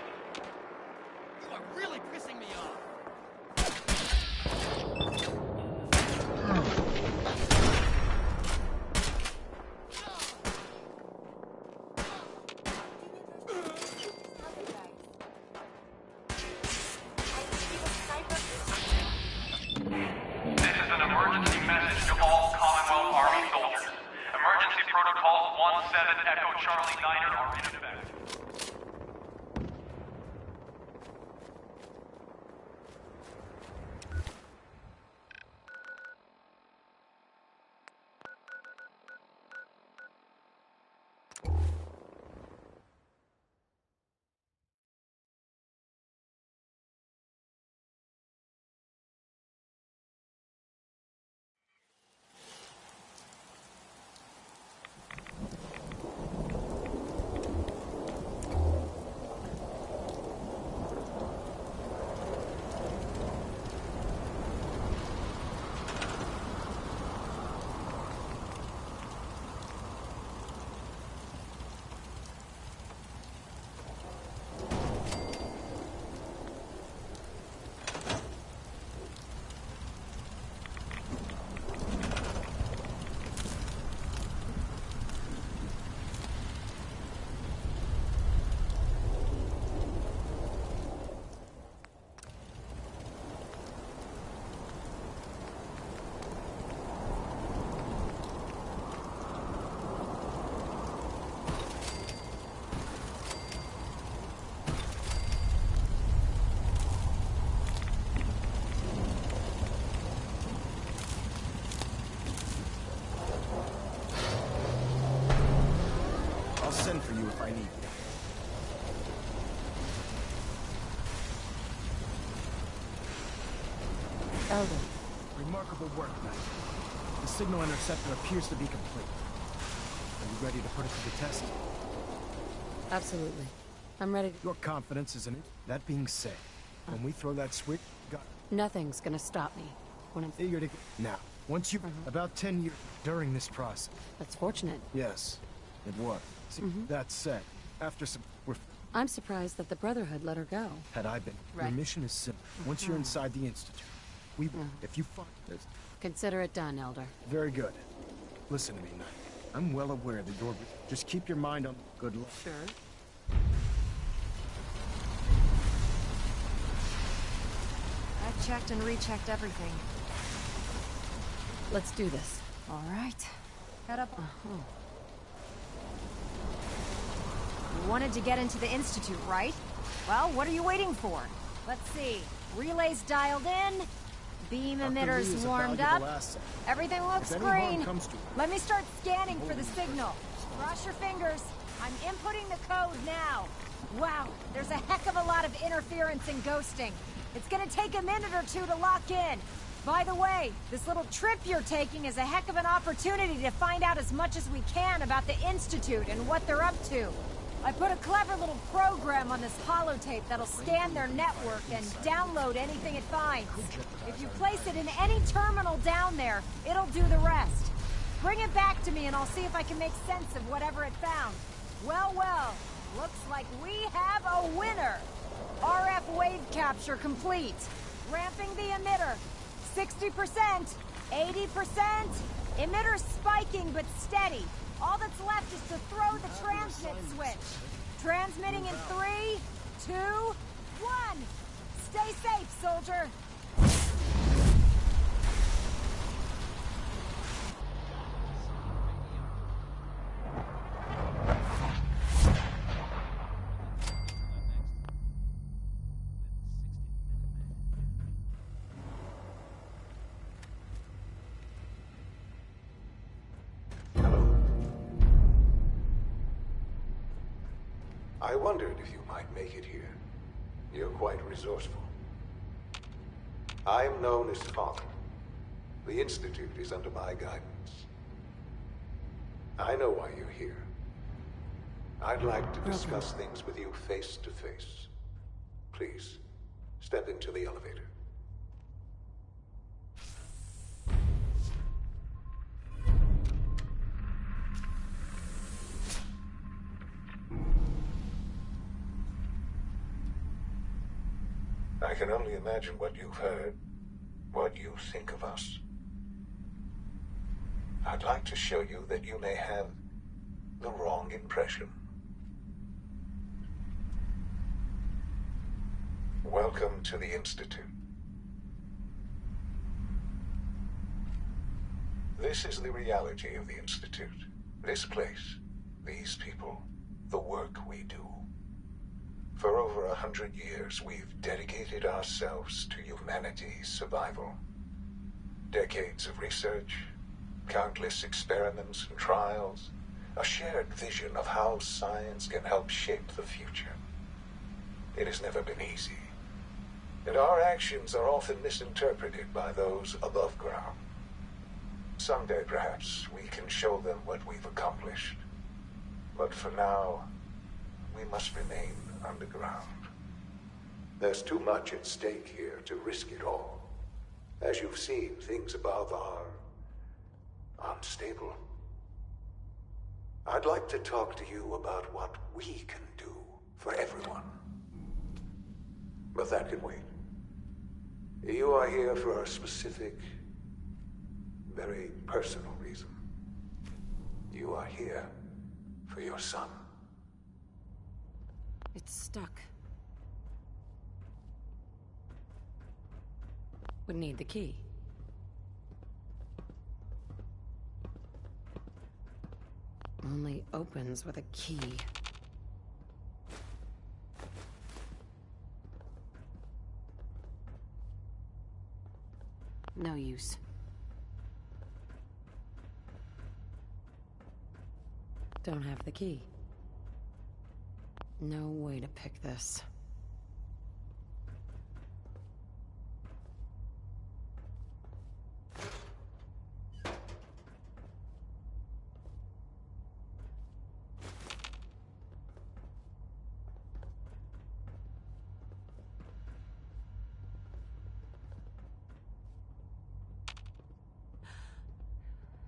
Speaker 5: You are really pissing me off.
Speaker 15: This is an emergency message to all Commonwealth Army soldiers. Emergency protocols 17 Echo Charlie Niner are in effect.
Speaker 10: I'll send for you if I need you.
Speaker 3: Elder.
Speaker 10: Remarkable work, Matt. The signal interceptor appears to be complete. Are you ready to put it to the test?
Speaker 3: Absolutely. I'm ready to...
Speaker 10: Your confidence is in it. That being said, when we throw that switch,
Speaker 3: Nothing's gonna stop me. When I'm...
Speaker 10: eager to... Now, once you... About 10 years during this process.
Speaker 3: That's fortunate.
Speaker 10: Yes, it was. See, that said, after some...
Speaker 3: I'm surprised that the Brotherhood let her go.
Speaker 10: Had I been... Your mission is simple. Once you're inside the Institute, if you find...
Speaker 3: Consider it done, Elder.
Speaker 10: Very good. Listen to me, Knight. I'm well aware that you're... Just keep your mind on... Good luck.
Speaker 7: Sure.
Speaker 12: I've checked and rechecked everything.
Speaker 3: Let's do this.
Speaker 12: All right. Head up. You wanted to get into the Institute, right? Well, what are you waiting for? Let's see. Relays dialed in. Beam emitters warmed up. Everything looks green. Let me start scanning for the signal. Cross your fingers. I'm inputting the code now. Wow, there's a heck of a lot of interference and ghosting. It's gonna take a minute or two to lock in. By the way, this little trip you're taking is a heck of an opportunity to find out as much as we can about the Institute and what they're up to. I put a clever little program on this holotape that'll scan their network and download anything it finds. If you place it in any terminal down there, it'll do the rest. Bring it back to me and I'll see if I can make sense of whatever it found. Well, well, looks like we have a winner. RF wave capture complete. Ramping the emitter. 60%, 80%. Emitter spiking but steady. All that's left is to throw the transmit switch. Transmitting in 3, 2, 1. Stay safe, soldier.
Speaker 16: I wondered if you might make it here. You're quite resourceful. I'm known as Father. The Institute is under my guidance. I know why you're here. I'd like to discuss things with you face to face. Please, step into the elevator. I can only imagine what you've heard, what you think of us. I'd like to show you that you may have the wrong impression. Welcome to the Institute. This is the reality of the Institute. This place, these people, the work we do. For over 100 years, we've dedicated ourselves to humanity's survival. Decades of research, countless experiments and trials, a shared vision of how science can help shape the future. It has never been easy, and our actions are often misinterpreted by those above ground. Someday, perhaps, we can show them what we've accomplished. But for now, we must remain underground. There's too much at stake here to risk it all. As you've seen, things above are unstable. I'd like to talk to you about what we can do for everyone. But that can wait. You are here for a specific, very personal reason. You are here for your son.
Speaker 3: It's stuck. Would need the key. Only opens with a key. No use. Don't have the key. No way to pick this.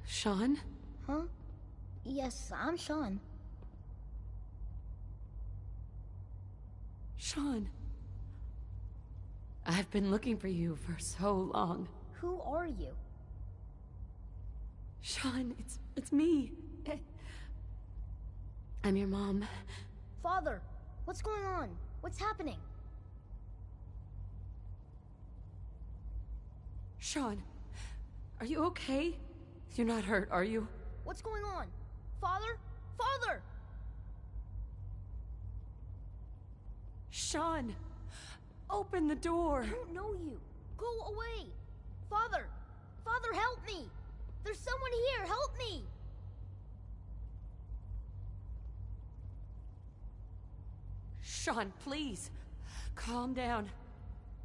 Speaker 3: Sean?
Speaker 17: Huh? Yes, I'm Sean.
Speaker 3: Sean. I've been looking for you for so long.
Speaker 17: Who are you?
Speaker 3: Sean, it's me. I'm your mom.
Speaker 17: Father, what's going on? What's happening?
Speaker 3: Sean, are you okay? You're not hurt, are you?
Speaker 17: What's going on? Father? Father!
Speaker 3: Sean, open the door.
Speaker 17: I don't know you. Go away. Father! Father, help me! There's someone here, help me!
Speaker 3: Sean, please. Calm down.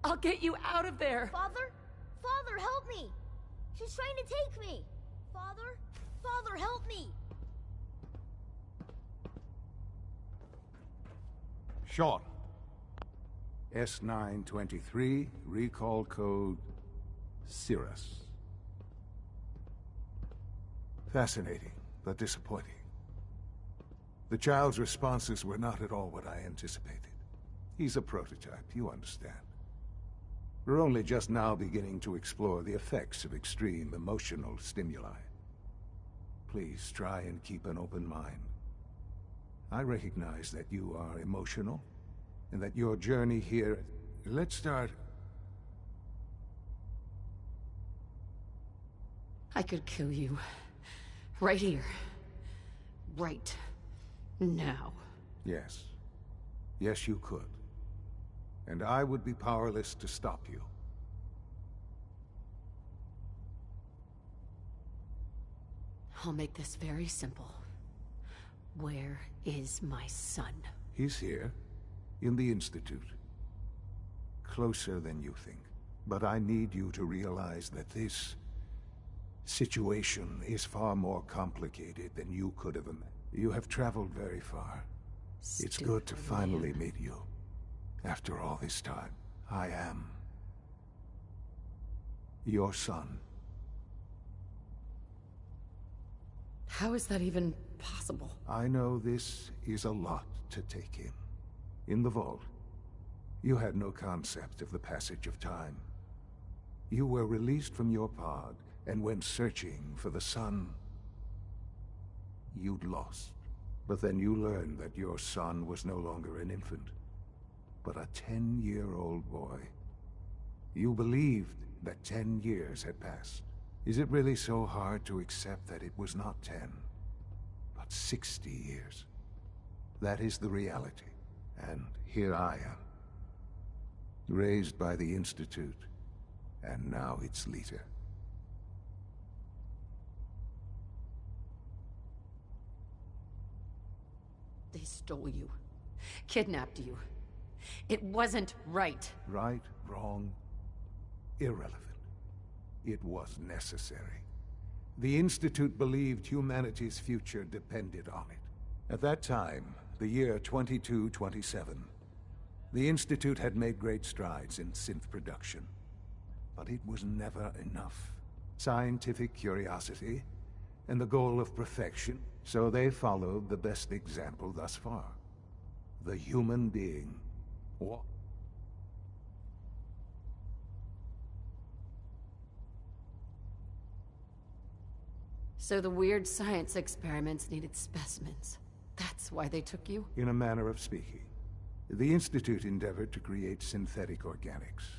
Speaker 3: I'll get you out of there.
Speaker 17: Father? Father, help me! She's trying to take me! Father? Father, help me!
Speaker 4: Sean. S923, recall code Cirrus. Fascinating, but disappointing. The child's responses were not at all what I anticipated. He's a prototype, you understand. We're only just now beginning to explore the effects of extreme emotional stimuli. Please try and keep an open mind. I recognize that you are emotional, and that your journey here... Let's start...
Speaker 3: I could kill you. Right here. Right now.
Speaker 4: Yes. Yes, you could. And I would be powerless to stop you.
Speaker 3: I'll make this very simple. Where is my son?
Speaker 4: He's here, in the Institute. Closer than you think. But I need you to realize that this situation is far more complicated than you could have imagined. You have traveled very far. It's good to finally meet you. After all this time, I am your son.
Speaker 3: How is that even possible?
Speaker 4: I know this is a lot to take in. In the vault, you had no concept of the passage of time. You were released from your pod and went searching for the sun you'd lost. But then you learned that your son was no longer an infant, but a 10-year-old boy. You believed that 10 years had passed. Is it really so hard to accept that it was not 10, but 60 years? That is the reality. And here I am, raised by the Institute, and now its leader.
Speaker 3: They stole you. Kidnapped you. It wasn't right.
Speaker 4: Right, wrong, irrelevant. It was necessary. The Institute believed humanity's future depended on it. At that time, the year 2227, the Institute had made great strides in synth production. But it was never enough. Scientific curiosity, and the goal of perfection, so they followed the best example thus far. The human being. What?
Speaker 3: So the weird science experiments needed specimens. That's why they took you?
Speaker 4: In a manner of speaking. The Institute endeavored to create synthetic organics.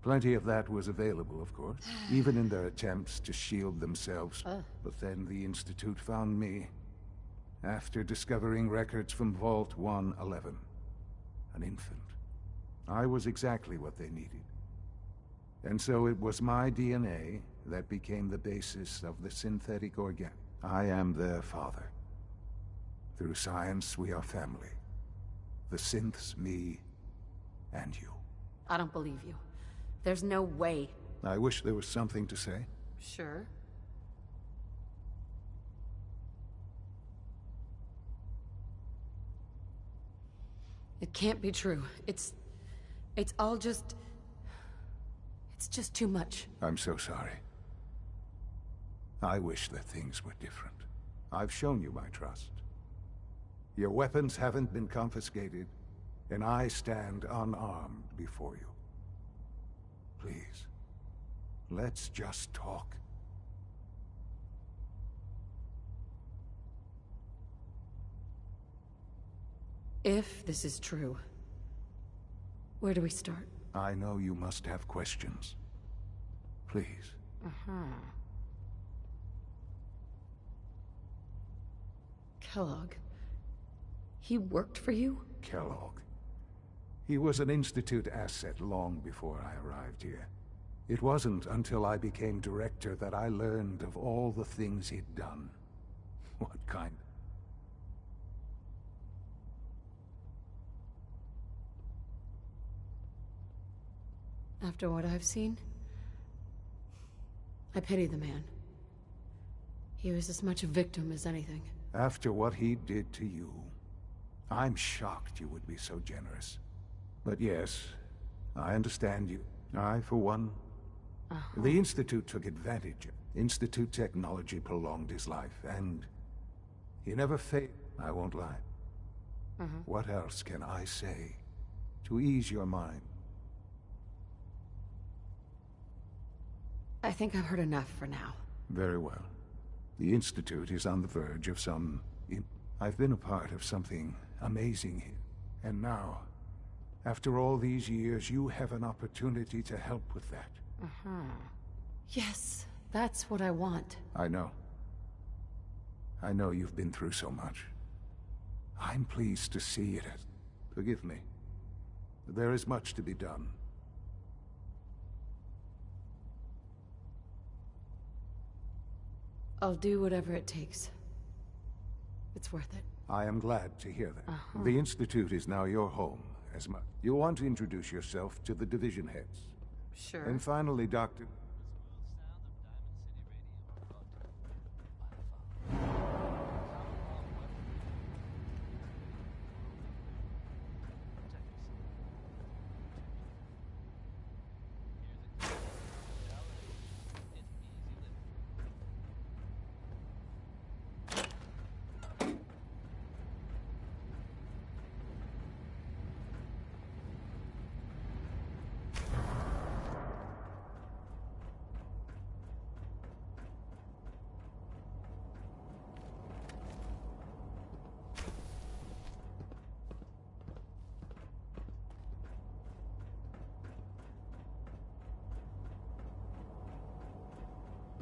Speaker 4: Plenty of that was available, of course, even in their attempts to shield themselves. But then the Institute found me, after discovering records from Vault 111. An infant. I was exactly what they needed. And so it was my DNA that became the basis of the synthetic organic. I am their father. Through science, we are family. The synths, me, and you.
Speaker 3: I don't believe you. There's no way.
Speaker 4: I wish there was something to say.
Speaker 3: Sure. It can't be true. It's all just... It's just too much.
Speaker 4: I'm so sorry. I wish that things were different. I've shown you my trust. Your weapons haven't been confiscated, and I stand unarmed before you. Please, let's just talk.
Speaker 3: If this is true, where do we start?
Speaker 4: I know you must have questions. Please.
Speaker 3: Kellogg. He worked for you?
Speaker 4: Kellogg. He was an Institute asset long before I arrived here. It wasn't until I became director that I learned of all the things he'd done. What kind?
Speaker 3: After what I've seen, I pity the man. He was as much a victim as anything.
Speaker 4: After what he did to you, I'm shocked you would be so generous. But yes, I understand you. I, for one, the Institute took advantage. Institute technology prolonged his life, and he never failed. I won't lie. What else can I say to ease your mind?
Speaker 3: I think I've heard enough for now.
Speaker 4: Very well. The Institute is on the verge of some... I've been a part of something amazing here. And now, after all these years, you have an opportunity to help with that.
Speaker 3: Yes, that's what I want.
Speaker 4: I know. I know you've been through so much. I'm pleased to see it. Forgive me. There is much to be done.
Speaker 3: I'll do whatever it takes. It's worth it.
Speaker 4: I am glad to hear that. The Institute is now your home, as much. You want to introduce yourself to the division heads.
Speaker 3: Sure.
Speaker 4: And finally, Dr.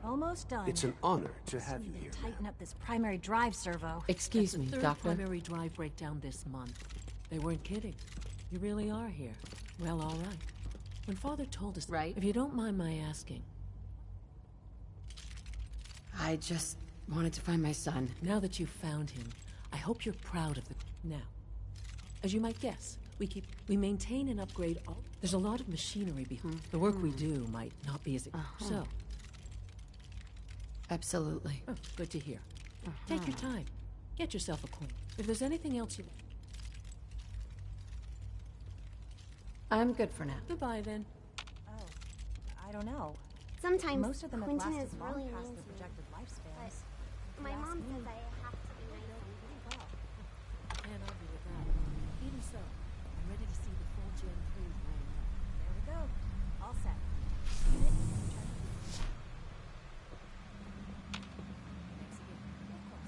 Speaker 18: Almost done.
Speaker 19: It's an honor to have you here.
Speaker 18: Tighten up this primary drive servo.
Speaker 3: Excuse me,
Speaker 20: Third
Speaker 3: Doctor.
Speaker 20: primary drive breakdown this month. They weren't kidding. You really are here. Well, all right. When Father told us...
Speaker 3: Right.
Speaker 20: If you don't mind my asking.
Speaker 3: I just wanted to find my son.
Speaker 20: Now that you've found him, I hope you're proud of the... Now, as you might guess, we maintain and upgrade all... There's a lot of machinery behind... The work we do might not be as... So...
Speaker 3: Absolutely.
Speaker 20: Oh, good to hear. Take your time. Get yourself acquainted. If there's anything else you...
Speaker 3: I'm good for now.
Speaker 20: Goodbye, then.
Speaker 18: Oh, I don't know.
Speaker 17: Sometimes
Speaker 18: Most of them have
Speaker 17: Quentin
Speaker 18: lasted
Speaker 17: is
Speaker 18: long
Speaker 17: really
Speaker 18: past
Speaker 17: mean
Speaker 18: their
Speaker 17: to me.
Speaker 18: projected lifespans.
Speaker 17: But my mom says I have to be nice and well.
Speaker 20: Can't argue with that. Even so, I'm ready to see the full Gen 3 line up.
Speaker 18: There we go. All set. Unit and return. Thanks again. Of course.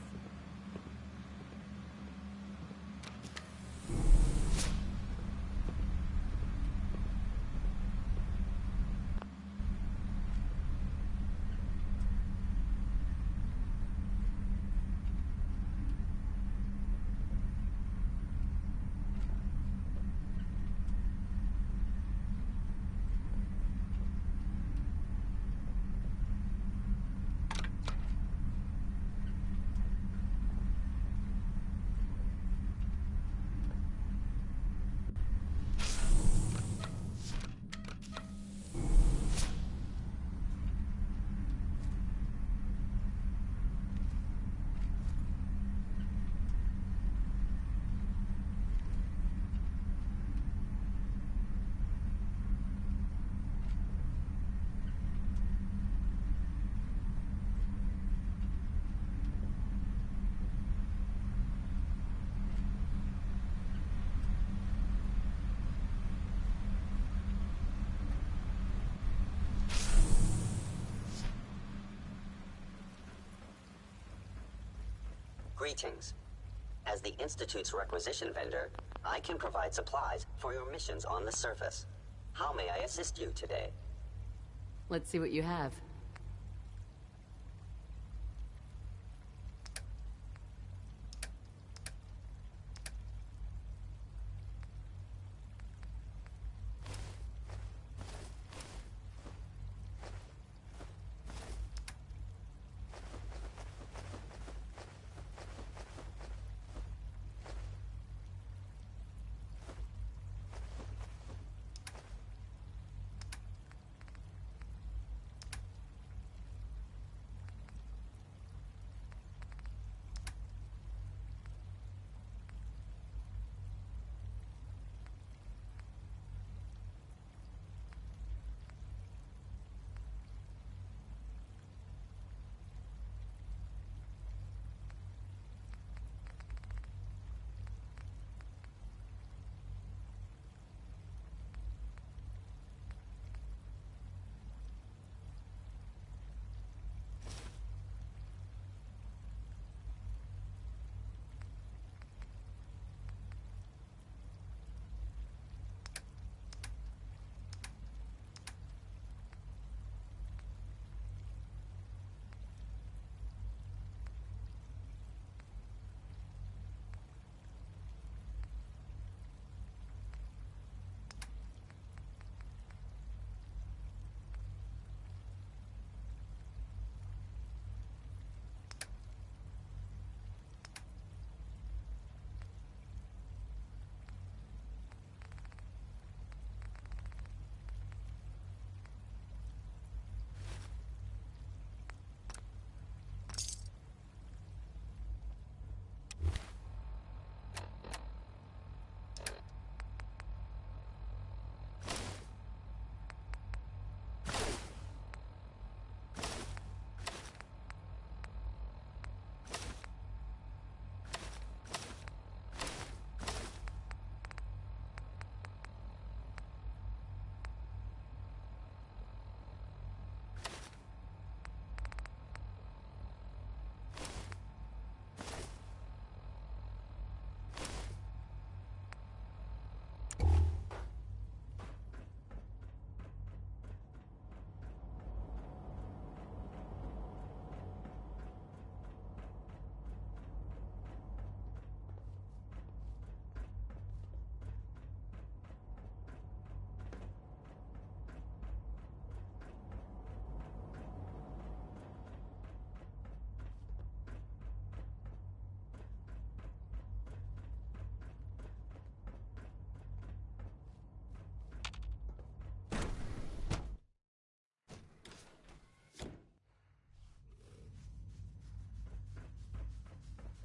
Speaker 21: Greetings. As the Institute's requisition vendor, I can provide supplies for your missions on the surface. How may I assist you today?
Speaker 3: Let's see what you have.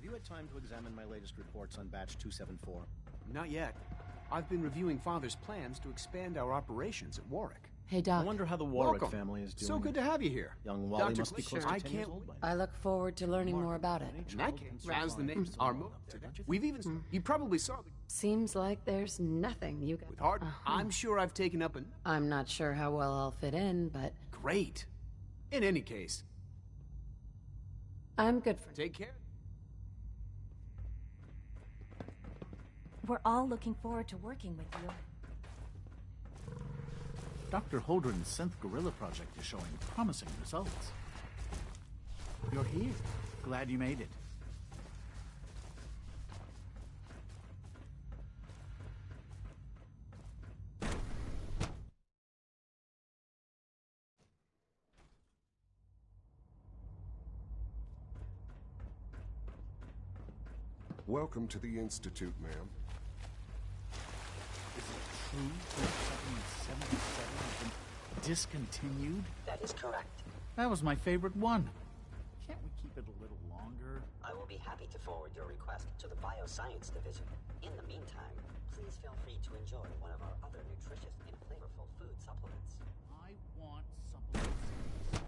Speaker 22: Have you had time to examine my latest reports on Batch 274?
Speaker 9: Not yet. I've been reviewing Father's plans to expand our operations at Warwick.
Speaker 3: Hey, Doc.
Speaker 22: I wonder how the Warwick
Speaker 9: Welcome.
Speaker 22: family is doing.
Speaker 9: So good to have you here.
Speaker 22: Young Wally
Speaker 9: Dr.
Speaker 22: must be close to 10 years old by now.
Speaker 3: I look forward to learning more about it.
Speaker 9: In that case, as the names are moved today, we've even... You probably saw the...
Speaker 3: Seems like there's nothing you can...
Speaker 9: With Hard, I'm sure I've taken up an...
Speaker 3: I'm not sure how well I'll fit in, but...
Speaker 9: Great. In any case...
Speaker 3: I'm good for...
Speaker 9: Take care.
Speaker 18: We're all looking forward to working with you.
Speaker 23: Dr. Holdren's synth gorilla project is showing promising results. You're here. Glad you made it.
Speaker 24: Welcome to the Institute, ma'am.
Speaker 23: Is it true that Supplement 77 has been discontinued?
Speaker 21: That is correct.
Speaker 23: That was my favorite one. Can't we keep it a little longer?
Speaker 21: I will be happy to forward your request to the Bioscience Division. In the meantime, please feel free to enjoy one of our other nutritious and flavorful food supplements.
Speaker 23: I want Supplement 77.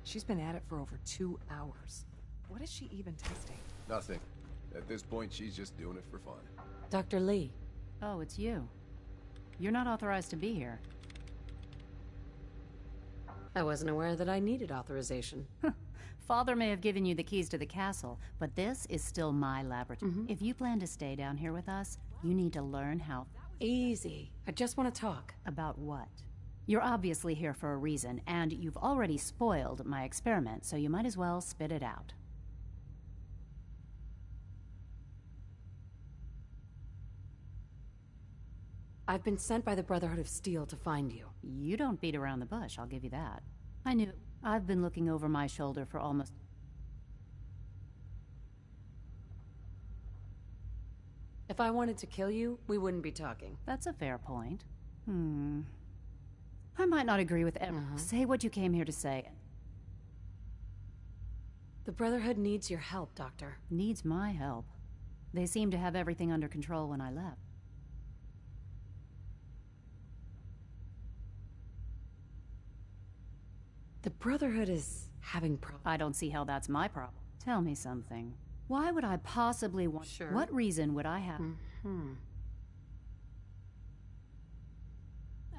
Speaker 7: She's been at it for over 2 hours. What is she even testing?
Speaker 25: Nothing. At this point, she's just doing it for fun.
Speaker 3: Dr. Lee.
Speaker 26: Oh, it's you. You're not authorized to be here.
Speaker 3: I wasn't aware that I needed authorization.
Speaker 6: Father may have given you the keys to the castle, but this is still my laboratory. If you plan to stay down here with us, you need to learn how...
Speaker 3: Easy. I just want to talk.
Speaker 6: About what? You're obviously here for a reason, and you've already spoiled my experiment, so you might as well spit it out.
Speaker 3: I've been sent by the Brotherhood of Steel to find you.
Speaker 6: You don't beat around the bush, I'll give you that. I knew. I've been looking over my shoulder for almost...
Speaker 3: If I wanted to kill you, we wouldn't be talking.
Speaker 6: That's a fair point. I might not agree with Say what you came here to say.
Speaker 3: The Brotherhood needs your help, Doctor.
Speaker 6: Needs my help. They seemed to have everything under control when I left.
Speaker 3: The Brotherhood is having problems.
Speaker 6: I don't see how that's my problem. Tell me something. Why would I possibly want...
Speaker 3: Sure.
Speaker 6: What reason would I have...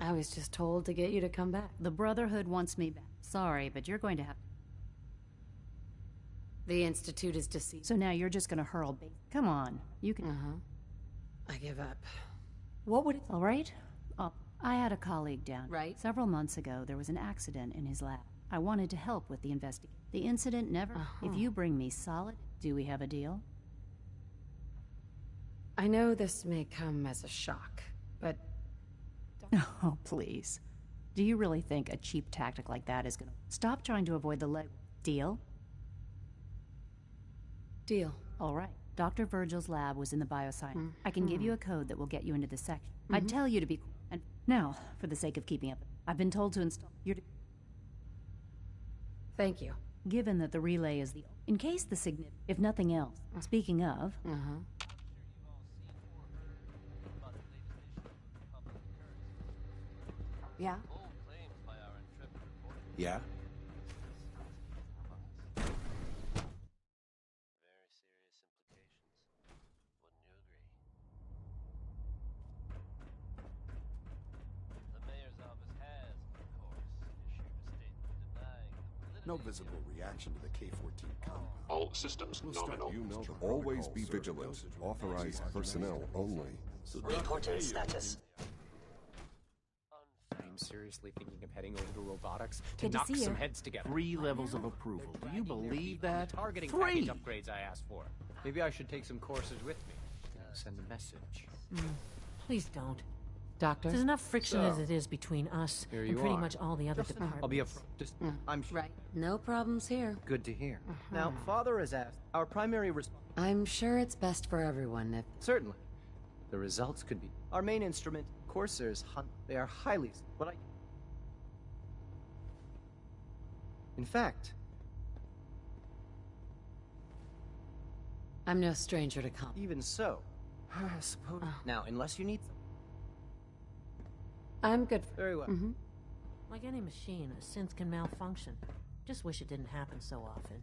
Speaker 3: I was just told to get you to come back.
Speaker 6: The Brotherhood wants me back. Sorry, but you're going to have...
Speaker 3: The Institute is deceived.
Speaker 6: So now you're just gonna hurl bait. Come on, you can...
Speaker 3: I give up. What would it...
Speaker 6: All right? Oh, I had a colleague down.
Speaker 3: Right.
Speaker 6: Several months ago, there was an accident in his lab. I wanted to help with the investigation. The incident never... If you bring me solid, do we have a deal?
Speaker 3: I know this may come as a shock, but...
Speaker 6: Oh, please. Do you really think a cheap tactic like that is gonna... Stop trying to avoid the leg... Deal?
Speaker 3: Deal.
Speaker 6: All right. Dr. Virgil's lab was in the bioscience. I can give you a code that will get you into the section. I'd tell you to be... And now, for the sake of keeping up, I've been told to install...
Speaker 3: Thank you.
Speaker 6: Given that the relay is the... In case the if nothing else. Speaking of...
Speaker 3: Yeah?
Speaker 9: Yeah?
Speaker 24: No visible reaction to the K-14 compound.
Speaker 8: All systems nominal.
Speaker 24: You know
Speaker 8: Always be vigilant. Authorized personnel only.
Speaker 21: Reporting status.
Speaker 11: I'm seriously thinking of heading over to robotics to
Speaker 12: Good to
Speaker 11: knock
Speaker 12: see
Speaker 11: some
Speaker 12: you.
Speaker 11: heads together.
Speaker 23: 3 levels of approval. Do you believe that?
Speaker 11: Targeting
Speaker 23: 3!
Speaker 11: package upgrades I asked for. Maybe I should take some courses with me. Send a message.
Speaker 20: Please don't.
Speaker 3: Doctor?
Speaker 20: There's enough friction
Speaker 11: So,
Speaker 20: as it is between us
Speaker 11: here
Speaker 20: and
Speaker 11: you
Speaker 20: pretty
Speaker 11: are.
Speaker 20: much all the other departments.
Speaker 11: I'll be up. Just, I'm
Speaker 3: Right. No problems here.
Speaker 11: good to hear.
Speaker 13: Now, Father has asked, our primary response...
Speaker 3: I'm sure it's best for everyone if...
Speaker 13: Certainly.
Speaker 11: The results could be.
Speaker 13: Our main instrument, Corsairs hunt. They are highly... What I... In fact...
Speaker 3: I'm no stranger to
Speaker 13: Even so, I suppose... Now, unless you need...
Speaker 3: I'm good.
Speaker 13: Very well.
Speaker 20: Like any machine, a synth can malfunction. Just wish it didn't happen so often.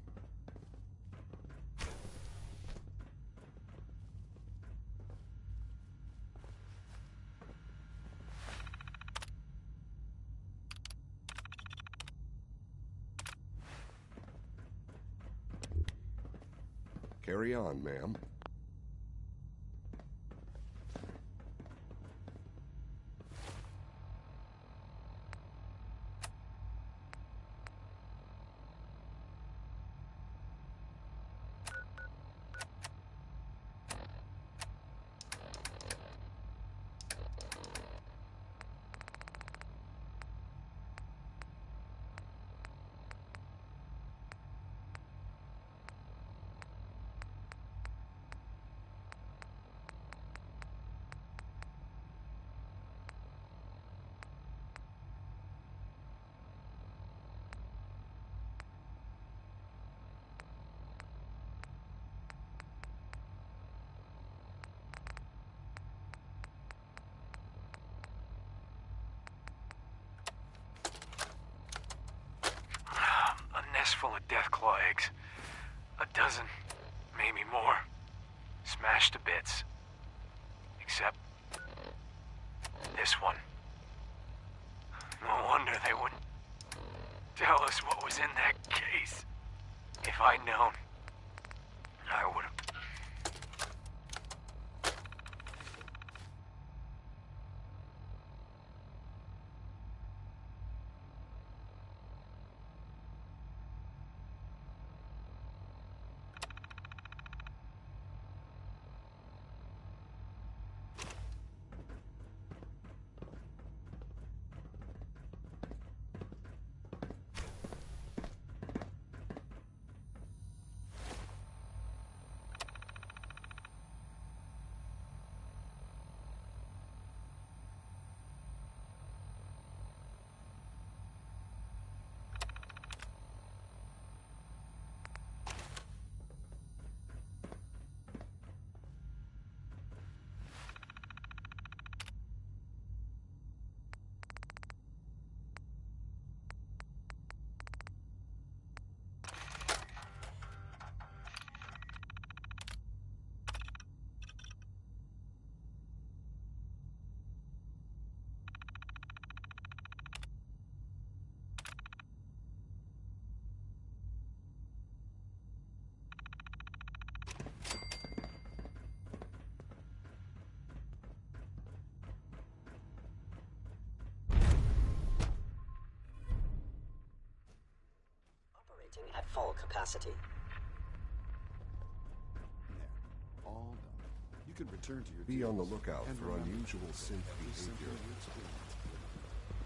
Speaker 8: Carry on, ma'am.
Speaker 14: Full of deathclaw eggs. A dozen, maybe more. Smashed to bits. Except... this one. No wonder they wouldn't... was in that case. If I'd known, I would have.
Speaker 21: At full capacity.
Speaker 24: There. All done. You can return to your
Speaker 8: Be on the
Speaker 24: duties.
Speaker 8: lookout
Speaker 24: And
Speaker 8: for
Speaker 24: remember,
Speaker 8: unusual synth behavior.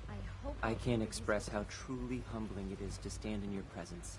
Speaker 17: I hope
Speaker 1: I can't express how truly humbling it is to stand in your presence.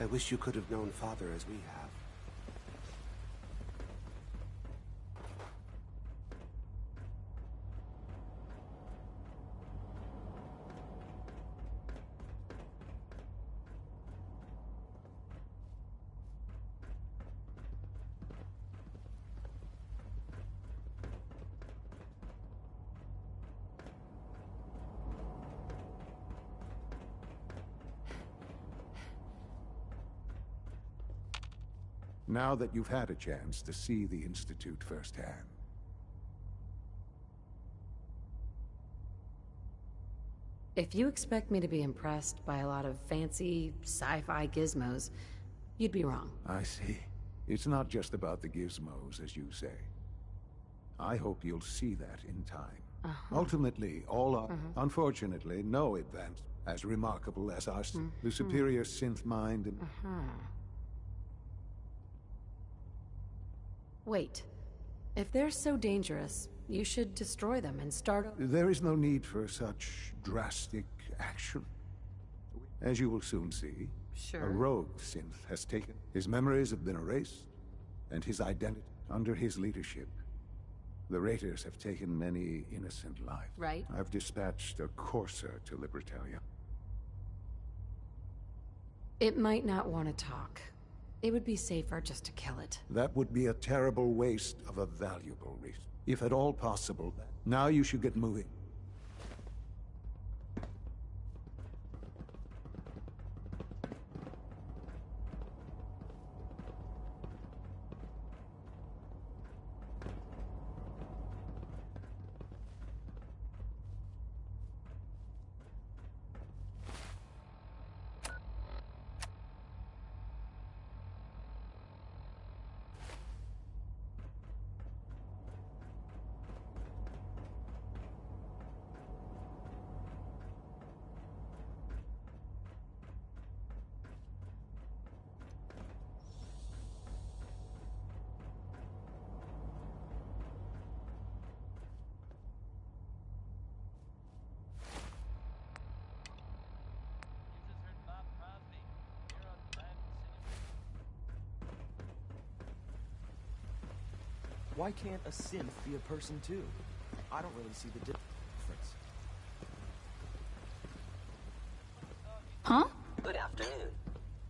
Speaker 2: I wish you could have known Father as we have.
Speaker 5: Now that you've had a chance to see the Institute firsthand.
Speaker 3: If you expect me to be impressed by a lot of fancy sci-fi gizmos, you'd be wrong.
Speaker 5: I see. It's not just about the gizmos, as you say. I hope you'll see that in time. Ultimately, all are, unfortunately, no advance as remarkable as us, the superior synth mind and...
Speaker 3: Wait. If they're so dangerous, you should destroy them and start over.
Speaker 5: There is no need for such drastic action. As you will soon see, a rogue synth has taken. His memories have been erased, and his identity under his leadership. The Raiders have taken many innocent lives.
Speaker 3: Right.
Speaker 5: I've dispatched a courser to Libertalia.
Speaker 3: It might not want to talk. It would be safer just to kill it.
Speaker 5: That would be a terrible waste of a valuable resource. If at all possible, now you should get moving.
Speaker 9: Why can't a synth be a person too? I don't really see the difference.
Speaker 21: Huh? Good afternoon.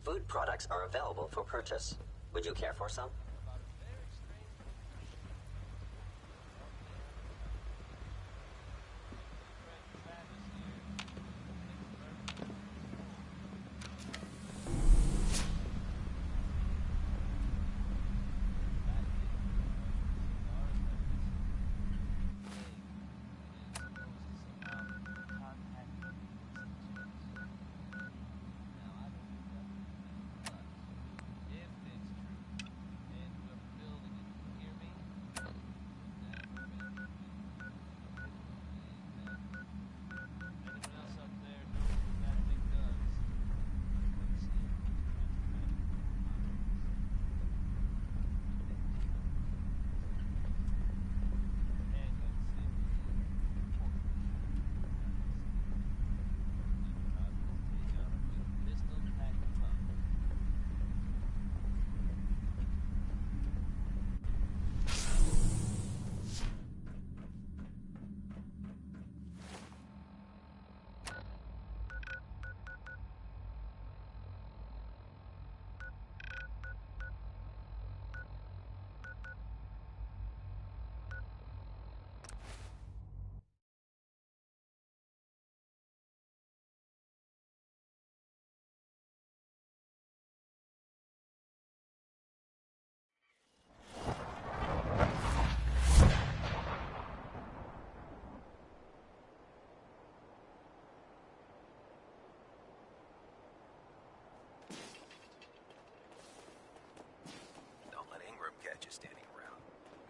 Speaker 21: Food products are available for purchase. Would you care for some?
Speaker 14: Standing around.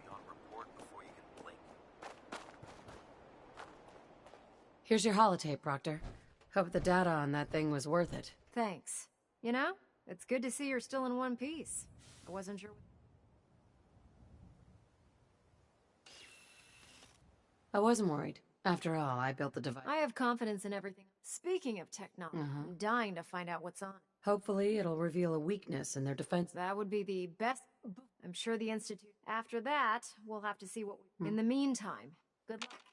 Speaker 14: Be on report before you can blink.
Speaker 3: Here's your holotape, Proctor. Hope the data on that thing was worth it.
Speaker 12: Thanks. You know, it's good to see you're still in one piece. I wasn't sure.
Speaker 3: I wasn't worried. After all, I built the device.
Speaker 12: I have confidence in everything. Speaking of technology, I'm dying to find out what's on it.
Speaker 3: Hopefully, it'll reveal a weakness in their defense.
Speaker 12: That would be the best. I'm sure the Institute. After that, we'll have to see what we... In the meantime, good luck.